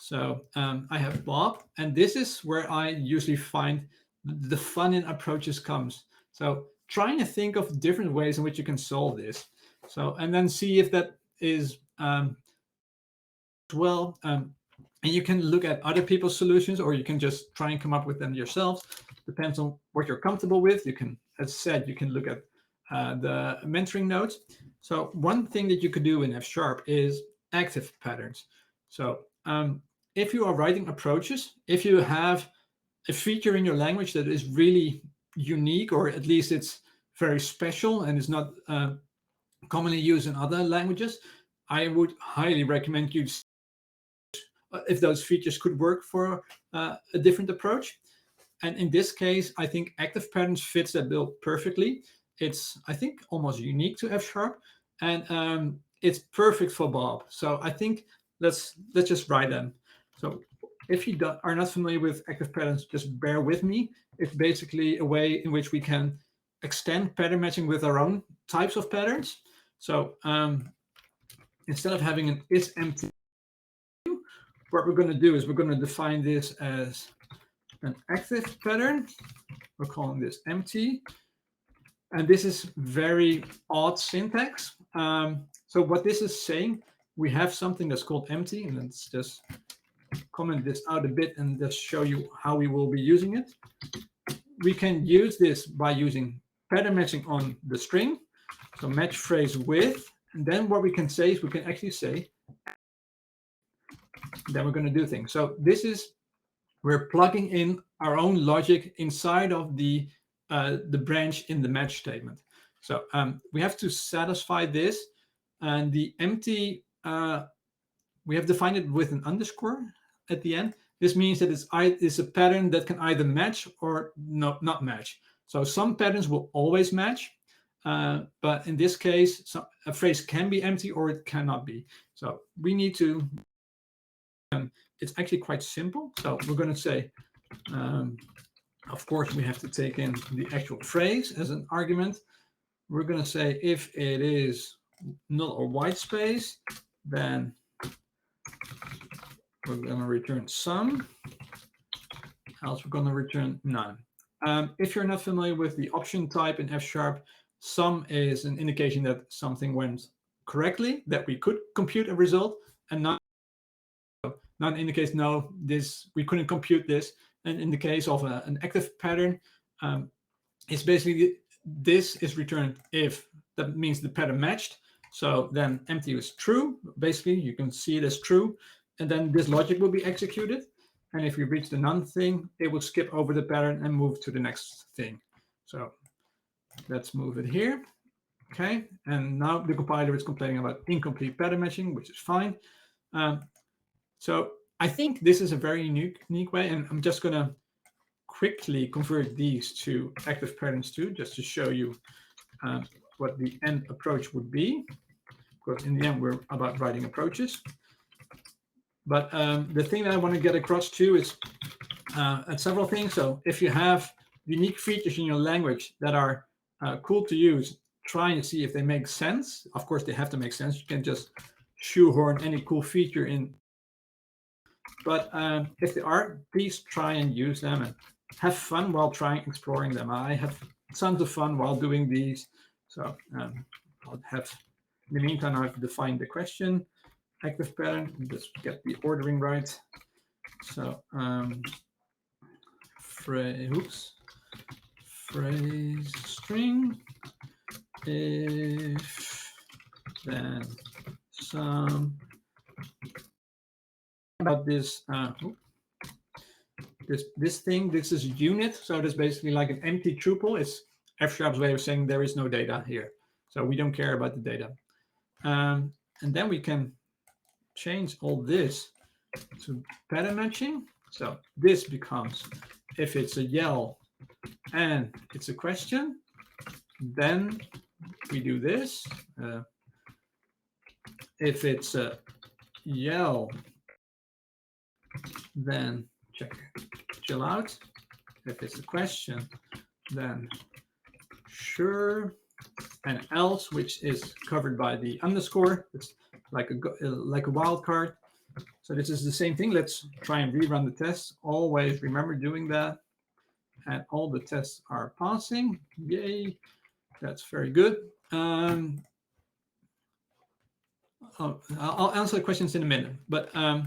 So I have Bob, and this is where I usually find the fun in approaches comes. So trying to think of different ways in which you can solve this. So, and then see if that is well. And you can look at other people's solutions, or you can just try and come up with them yourselves. Depends on what you're comfortable with. You can, as I said, you can look at the mentoring notes. So one thing that you could do in F# is active patterns. So if you are writing approaches, if you have a feature in your language that is really unique, or at least it's very special and is not commonly used in other languages, I would highly recommend you if those features could work for a different approach. And in this case, I think active patterns fits that bill perfectly. It's, I think, almost unique to F#, and it's perfect for Bob. So I think let's just write them. So if you are not familiar with active patterns, just bear with me. It's basically a way in which we can extend pattern matching with our own types of patterns. So instead of having an is empty, what we're going to do is we're going to define this as an active pattern. We're calling this empty. And this is very odd syntax. So what this is saying, we have something that's called empty, and let's just comment this out a bit and just show you how we will be using it. We can use this by using pattern matching on the string. So match phrase with, and then what we can say is we can actually say, then we're going to do things. So this is, we're plugging in our own logic inside of the branch in the match statement. So we have to satisfy this, and the empty, we have defined it with an underscore at the end. This means that it's a pattern that can either match or not match. So some patterns will always match, but in this case, a phrase can be empty or it cannot be. So we need to, it's actually quite simple. So we're going to say, of course, we have to take in the actual phrase as an argument. We're going to say if it is null or white space, then we're going to return some, else we're going to return none. If you're not familiar with the option type in F#, some is an indication that something went correctly, that we could compute a result, and none indicates no, this we couldn't compute this. And in the case of an active pattern, it's basically this is returned if that means the pattern matched. So then empty is true. Basically, you can see it as true. And then this logic will be executed. And if we reach the none thing, it will skip over the pattern and move to the next thing. So let's move it here. Okay. And now the compiler is complaining about incomplete pattern matching, which is fine. So I think this is a very unique way. And I'm just going to quickly convert these to active patterns too, just to show you what the end approach would be. Because in the end, we're about writing approaches. But the thing that I want to get across too is several things. So if you have unique features in your language that are cool to use, try and see if they make sense. Of course, they have to make sense. You can just shoehorn any cool feature in. But if they are, please try and use them and have fun while exploring them. I have tons of fun while doing these. So I'll have, in the meantime, I've defined the question, active pattern, just get the ordering right. So phrase string, if then some, about this, this thing, this is unit. So that's basically like an empty tuple. It's F# way of saying there is no data here. So we don't care about the data. And then we can change all this to pattern matching. So this becomes, if it's a yell and it's a question, then we do this. If it's a yell, then chill out. If it's a question, then sure. And else, which is covered by the underscore, it's like a wildcard. So this is the same thing. Let's try and rerun the tests. Always remember doing that. And all the tests are passing. Yay. That's very good. I'll answer the questions in a minute, but I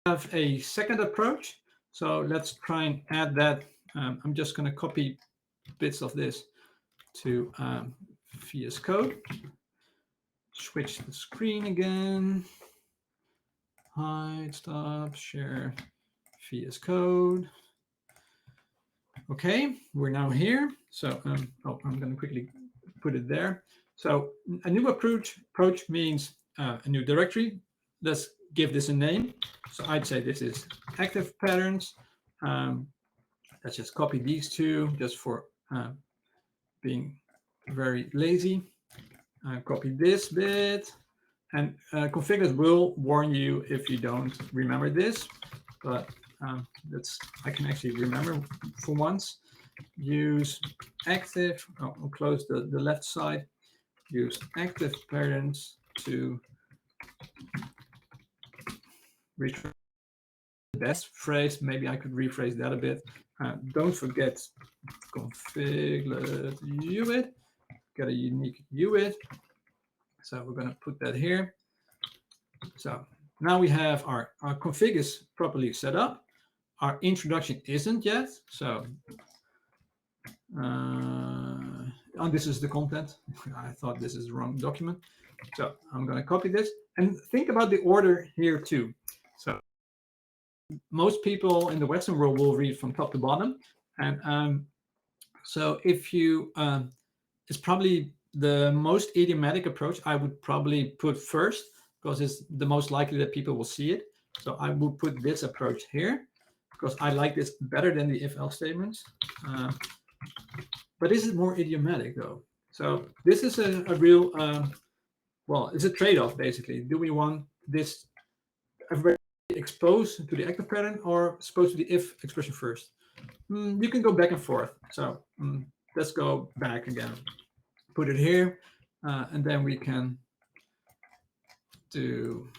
have a second approach. So let's try and add that. I'm just going to copy bits of this to VS Code. Switch the screen again. Hide, stop, share, VS Code. Okay, we're now here. So I'm going to quickly put it there. So a new approach means a new directory. Let's give this a name. So I'd say this is active patterns. Let's just copy these two just for being very lazy. Copy this bit. And configurers will warn you if you don't remember this, but I can actually remember for once. Use active, I'll close the left side. Use active parents to retrieve the best phrase. Maybe I could rephrase that a bit. Don't forget config uid, get a unique uid. So we're going to put that here. So now we have our config is properly set up. Our introduction isn't yet. So this is the content. I thought this is the wrong document. So I'm going to copy this and think about the order here too. So most people in the Western world will read from top to bottom. And so if you, it's probably the most idiomatic approach I would probably put first, because it's the most likely that people will see it. So I would put this approach here, because I like this better than the if-else statements. But this is more idiomatic, though. So this is a real, well, it's a trade-off, basically. Do we want this everybody exposed to the active pattern or exposed to the if expression first? You can go back and forth. So let's go back again. Put it here, and then we can do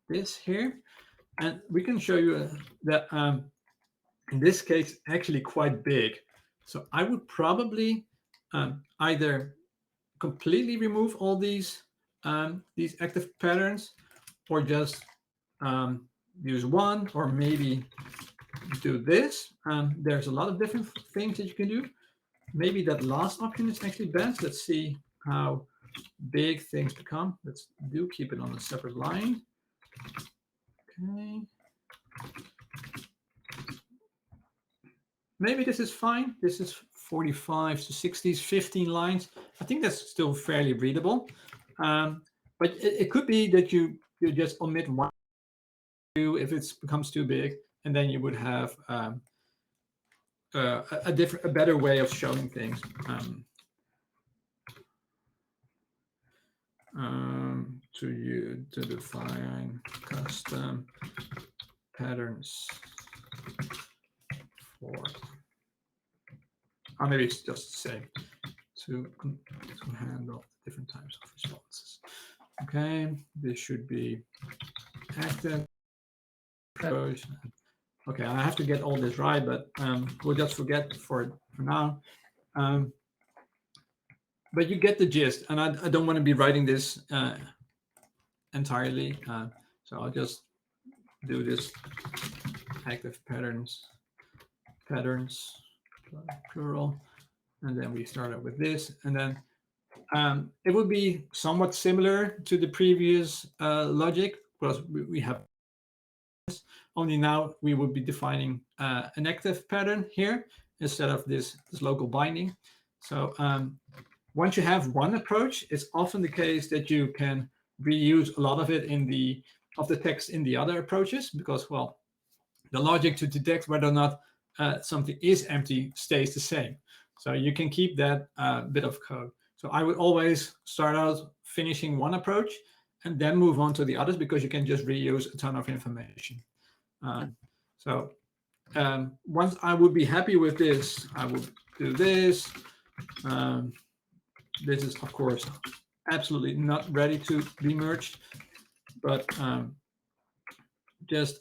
this here. And we can show you that in this case, actually quite big. So I would probably either completely remove all these active patterns, or just use one, or maybe do this. There's a lot of different things that you can do. Maybe that last option is actually best. Let's see how big things become. Let's keep it on a separate line. Okay. Maybe this is fine. This is 45 to 60s, 15 lines. I think that's still fairly readable. But it could be that you just omit one if it becomes too big, and then you would have a better way of showing things. To define custom patterns for, or maybe it's just the same, to handle different types of responses. Okay, this should be active. Okay, I have to get all this right, but we'll just forget for now. But you get the gist, and I don't want to be writing this entirely, so I'll just do this active patterns plural, and then we start out with this, and then it would be somewhat similar to the previous logic, because we have this, only now we would be defining an active pattern here instead of this local binding. So once you have one approach, it's often the case that you can reuse a lot of it in the text in the other approaches, because, well, the logic to detect whether or not something is empty stays the same. So you can keep that bit of code. So I would always start out finishing one approach and then move on to the others, because you can just reuse a ton of information. So once I would be happy with this, I would do this. This is, of course, absolutely not ready to be merged, but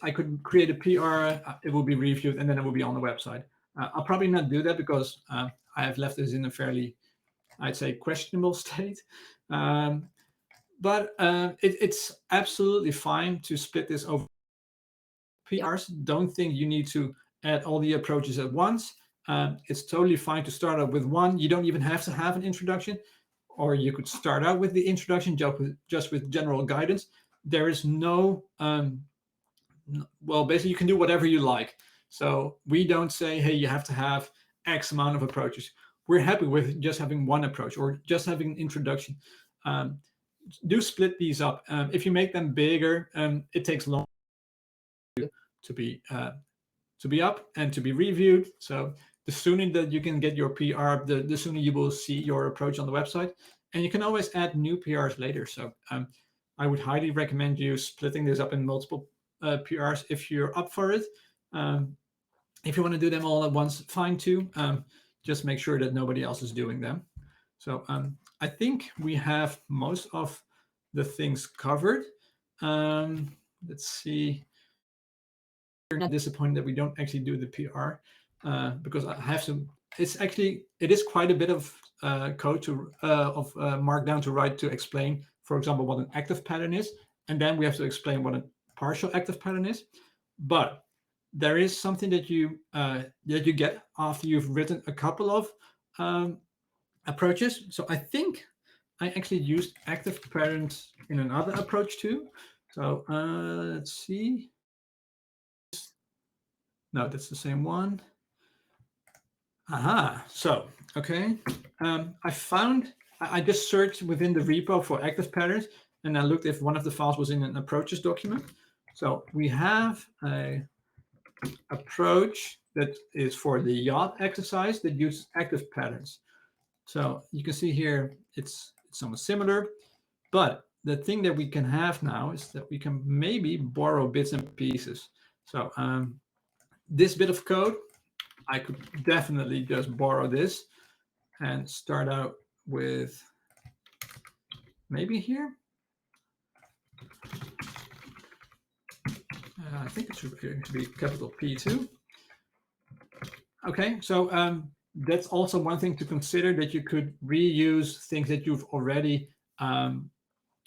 I could create a PR, it will be reviewed, and then it will be on the website. I'll probably not do that because I have left this in a fairly, I'd say, questionable state. But it's absolutely fine to split this over PRs. Don't think you need to add all the approaches at once. It's totally fine to start out with one. You don't even have to have an introduction, or you could start out with the introduction just with general guidance. There is no, well, basically you can do whatever you like. So we don't say, hey, you have to have X amount of approaches. We're happy with just having one approach or just having an introduction. Do split these up. If you make them bigger, it takes long to be up and to be reviewed. So the sooner that you can get your PR, the sooner you will see your approach on the website. And you can always add new PRs later. So I would highly recommend you splitting this up in multiple PRs if you're up for it. If you want to do them all at once, fine too. Just make sure that nobody else is doing them. So I think we have most of the things covered. Let's see. You're not disappointed that we don't actually do the PR because I have to. It is quite a bit of code of markdown to write to explain, for example, what an active pattern is, and then we have to explain what a partial active pattern is. But there is something that you get after you've written a couple of approaches. So I think I actually used active patterns in another approach too. So let's see. No, that's the same one. Aha. So, okay. I just searched within the repo for active patterns, and I looked if one of the files was in an approaches document. So we have a approach that is for the yacht exercise that uses active patterns. So you can see here, it's somewhat similar, but the thing that we can have now is that we can maybe borrow bits and pieces. So this bit of code, I could definitely just borrow this and start out with maybe here. I think it should be capital P2. Okay, so that's also one thing to consider, that you could reuse things that you've already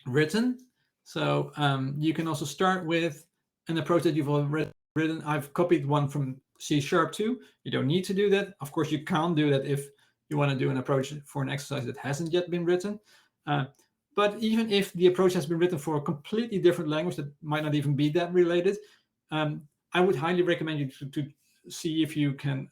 written. So you can also start with an approach that you've already written. I've copied one from C# too. You don't need to do that. Of course, you can't do that if you want to do an approach for an exercise that hasn't yet been written. But even if the approach has been written for a completely different language that might not even be that related, I would highly recommend you to see if you can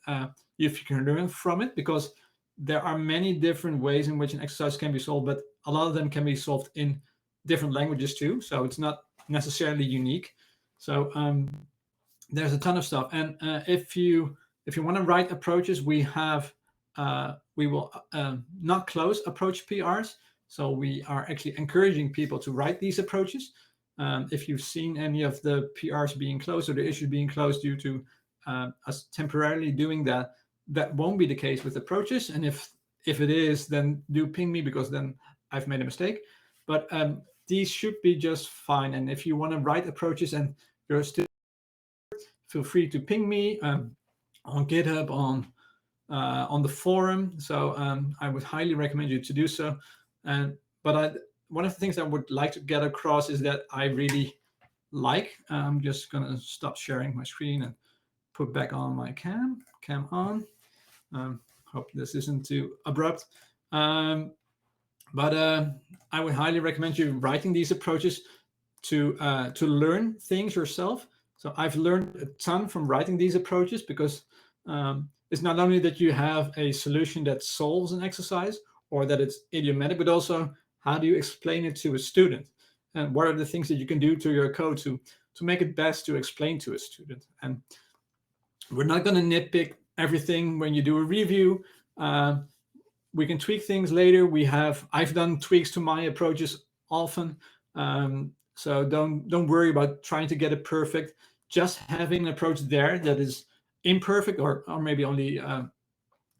learn from it, because there are many different ways in which an exercise can be solved, but a lot of them can be solved in different languages too. So it's not necessarily unique. So there's a ton of stuff. And if you want to write approaches, we will not close approach PRs. So we are actually encouraging people to write these approaches. If you've seen any of the PRs being closed or the issues being closed due to us temporarily doing that, that won't be the case with approaches. And if it is, then do ping me, because then I've made a mistake. But these should be just fine. And if you want to write approaches and you're still, feel free to ping me on GitHub, on the forum. So I would highly recommend you to do so. But one of the things I would like to get across is that I really like, I'm just going to stop sharing my screen and put back on my cam on. Hope this isn't too abrupt. But I would highly recommend you writing these approaches to learn things yourself. So I've learned a ton from writing these approaches, because it's not only that you have a solution that solves an exercise or that it's idiomatic, but also how do you explain it to a student? And what are the things that you can do to your code to make it best to explain to a student? And we're not going to nitpick everything when you do a review. We can tweak things later. I've done tweaks to my approaches often. So don't worry about trying to get it perfect. Just having an approach there that is imperfect, or maybe only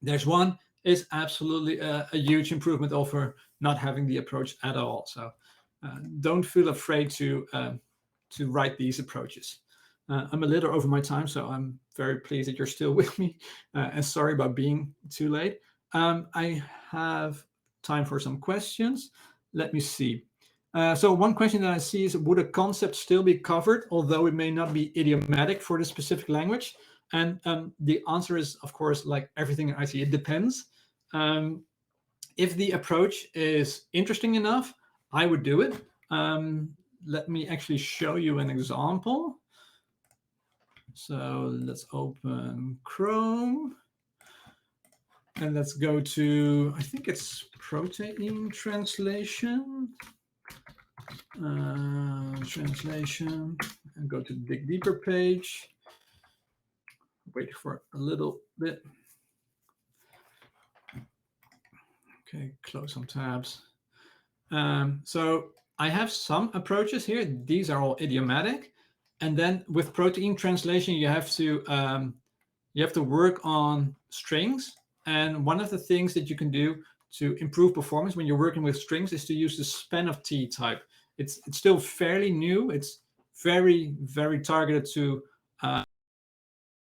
there's one, is absolutely a huge improvement over not having the approach at all. So don't feel afraid to write these approaches. I'm a little over my time, so I'm very pleased that you're still with me, and sorry about being too late. I have time for some questions. Let me see. So one question that I see is, would a concept still be covered, although it may not be idiomatic for the specific language? And the answer is, of course, like everything I see, it depends. If the approach is interesting enough, I would do it. Let me actually show you an example. So let's open Chrome. And let's go to, I think it's protein translation. Translation, and go to the Dig Deeper page. Wait for a little bit. Okay, close some tabs. So I have some approaches here. These are all idiomatic. And then with protein translation, you have to work on strings. And one of the things that you can do to improve performance when you're working with strings is to use the span of t type. It's still fairly new. It's very, very targeted to a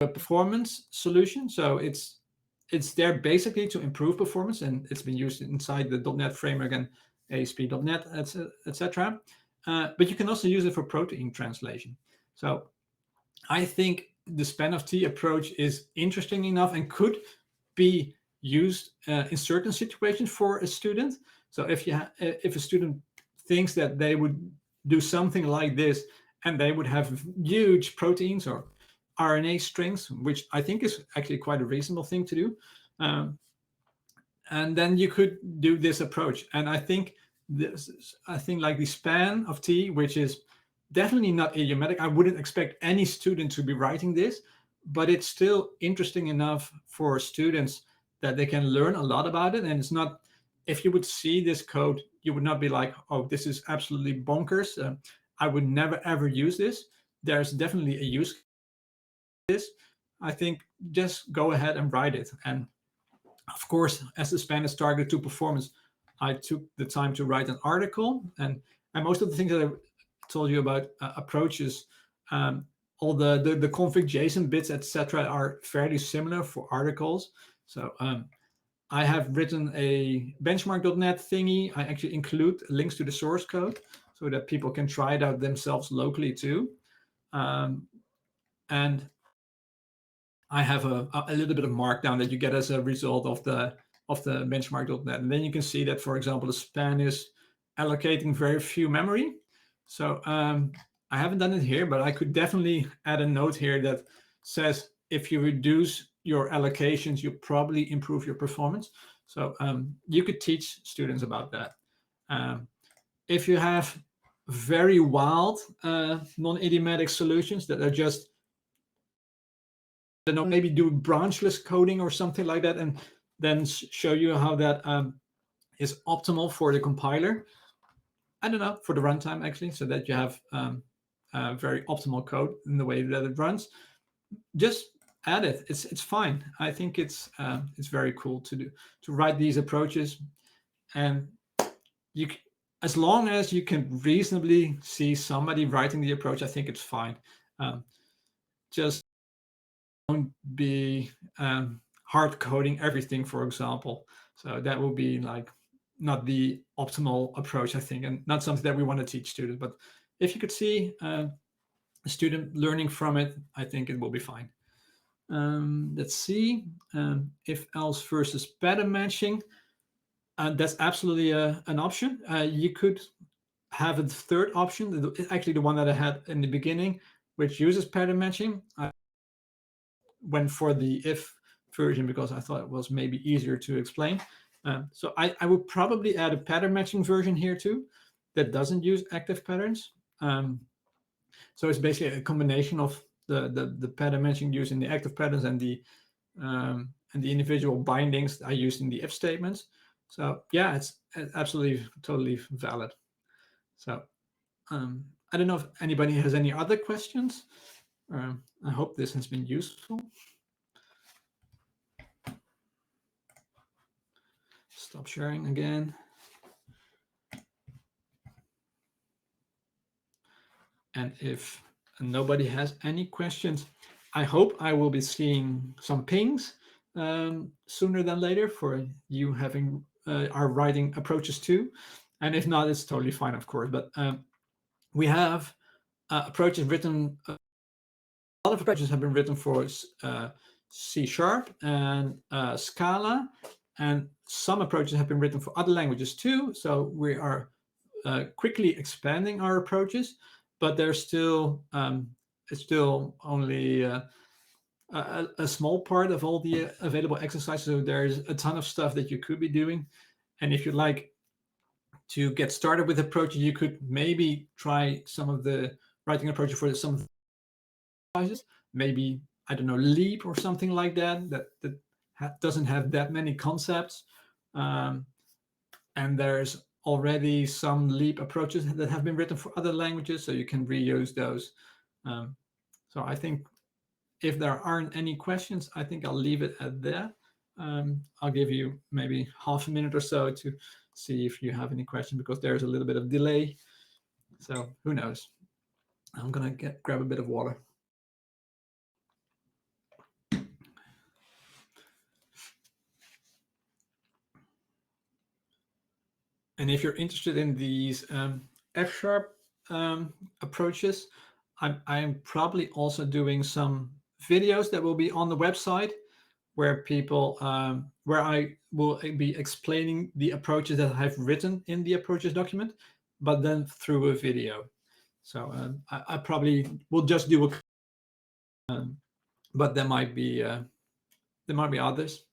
performance solution. So it's there basically to improve performance, and it's been used inside the .NET framework and ASP.NET, etc. But you can also use it for protein translation. So I think the span of t approach is interesting enough and could be used in certain situations for a student. So if a student thinks that they would do something like this and they would have huge proteins or RNA strings, which I think is actually quite a reasonable thing to do, and then you could do this approach. And I think like the span of t, which is definitely not idiomatic. I wouldn't expect any student to be writing this, but it's still interesting enough for students that they can learn a lot about it. And it's not, if you would see this code, you would not be like, oh, this is absolutely bonkers. I would never, ever use this. There's definitely a use case for this. I think just go ahead and write it. And of course, as the span is targeted to performance, I took the time to write an article. And most of the things that I told you about approaches, all the config JSON bits, etc., are fairly similar for articles. So I have written a benchmark.net thingy. I actually include links to the source code so that people can try it out themselves locally too. And I have a little bit of markdown that you get as a result of the benchmark.net. And then you can see that, for example, the span is allocating very few memory. So I haven't done it here, but I could definitely add a note here that says, if you reduce your allocations, you probably improve your performance. So you could teach students about that. If you have very wild non-idiomatic solutions that are just, I don't know, maybe do branchless coding or something like that, and then show you how that is optimal for the compiler. I don't know, for the runtime actually, so that you have very optimal code in the way that it runs. Just add it. It's fine. I think it's very cool to write these approaches, and you, as long as you can reasonably see somebody writing the approach, I think it's fine. Just don't be hard coding everything, for example. So that will be like not the optimal approach, I think, and not something that we want to teach students. But if you could see a student learning from it, I think it will be fine. Let's see, if else versus pattern matching. That's absolutely an option. You could have a third option, actually the one that I had in the beginning, which uses pattern matching. I went for the if version because I thought it was maybe easier to explain. So I would probably add a pattern matching version here too that doesn't use active patterns. So it's basically a combination of the pattern matching used in the active patterns and the individual bindings I used in the if statements. So yeah, it's absolutely totally valid. So I don't know if anybody has any other questions. I hope this has been useful. Stop sharing again. And if nobody has any questions, I hope I will be seeing some pings sooner than later for you having our writing approaches too. And if not, it's totally fine, of course. But we have approaches written. A lot of approaches have been written for C# and Scala, and some approaches have been written for other languages too. So we are quickly expanding our approaches, but there's still it's still only a small part of all the available exercises. So there's a ton of stuff that you could be doing, and if you'd like to get started with approaches, you could maybe try some of the writing approaches for some exercises. Maybe, I don't know, Leap or something like that. That doesn't have that many concepts, and there's already some Leap approaches that have been written for other languages, so you can reuse those. So I think if there aren't any questions, I think I'll leave it at that. I'll give you maybe half a minute or so to see if you have any questions, because there's a little bit of delay. So who knows? I'm gonna grab a bit of water. And if you're interested in these F# approaches, I'm probably also doing some videos that will be on the website where people where I will be explaining the approaches that I've written in the approaches document, but then through a video. So I probably will just do a, but there might be others.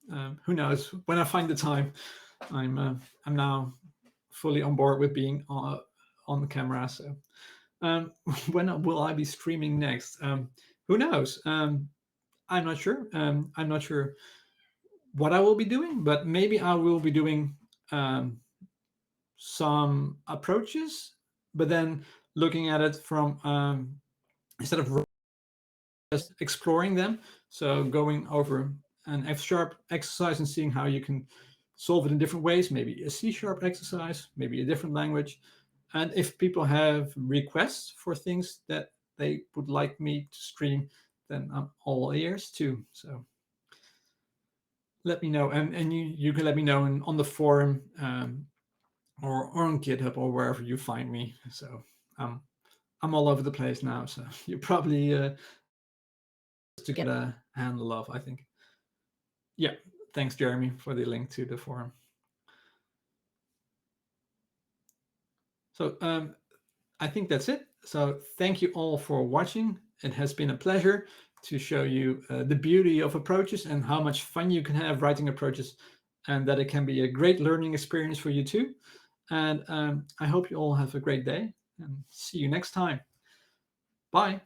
Who knows? When I find the time, I'm now fully on board with being on the camera. So when will I be streaming next? Who knows? I'm not sure. I'm not sure what I will be doing, but maybe I will be doing some approaches, but then looking at it from instead of just exploring them. So going over an F# exercise and seeing how you can solve it in different ways, maybe a C# exercise, maybe a different language. And if people have requests for things that they would like me to stream, then I'm all ears too. So let me know, and you can let me know on the forum or on GitHub or wherever you find me. So I'm all over the place now, so you probably to get a handle of, I think. Yeah, thanks, Jeremy, for the link to the forum. So I think that's it. So thank you all for watching. It has been a pleasure to show you the beauty of approaches and how much fun you can have writing approaches, and that it can be a great learning experience for you too. And I hope you all have a great day, and see you next time. Bye.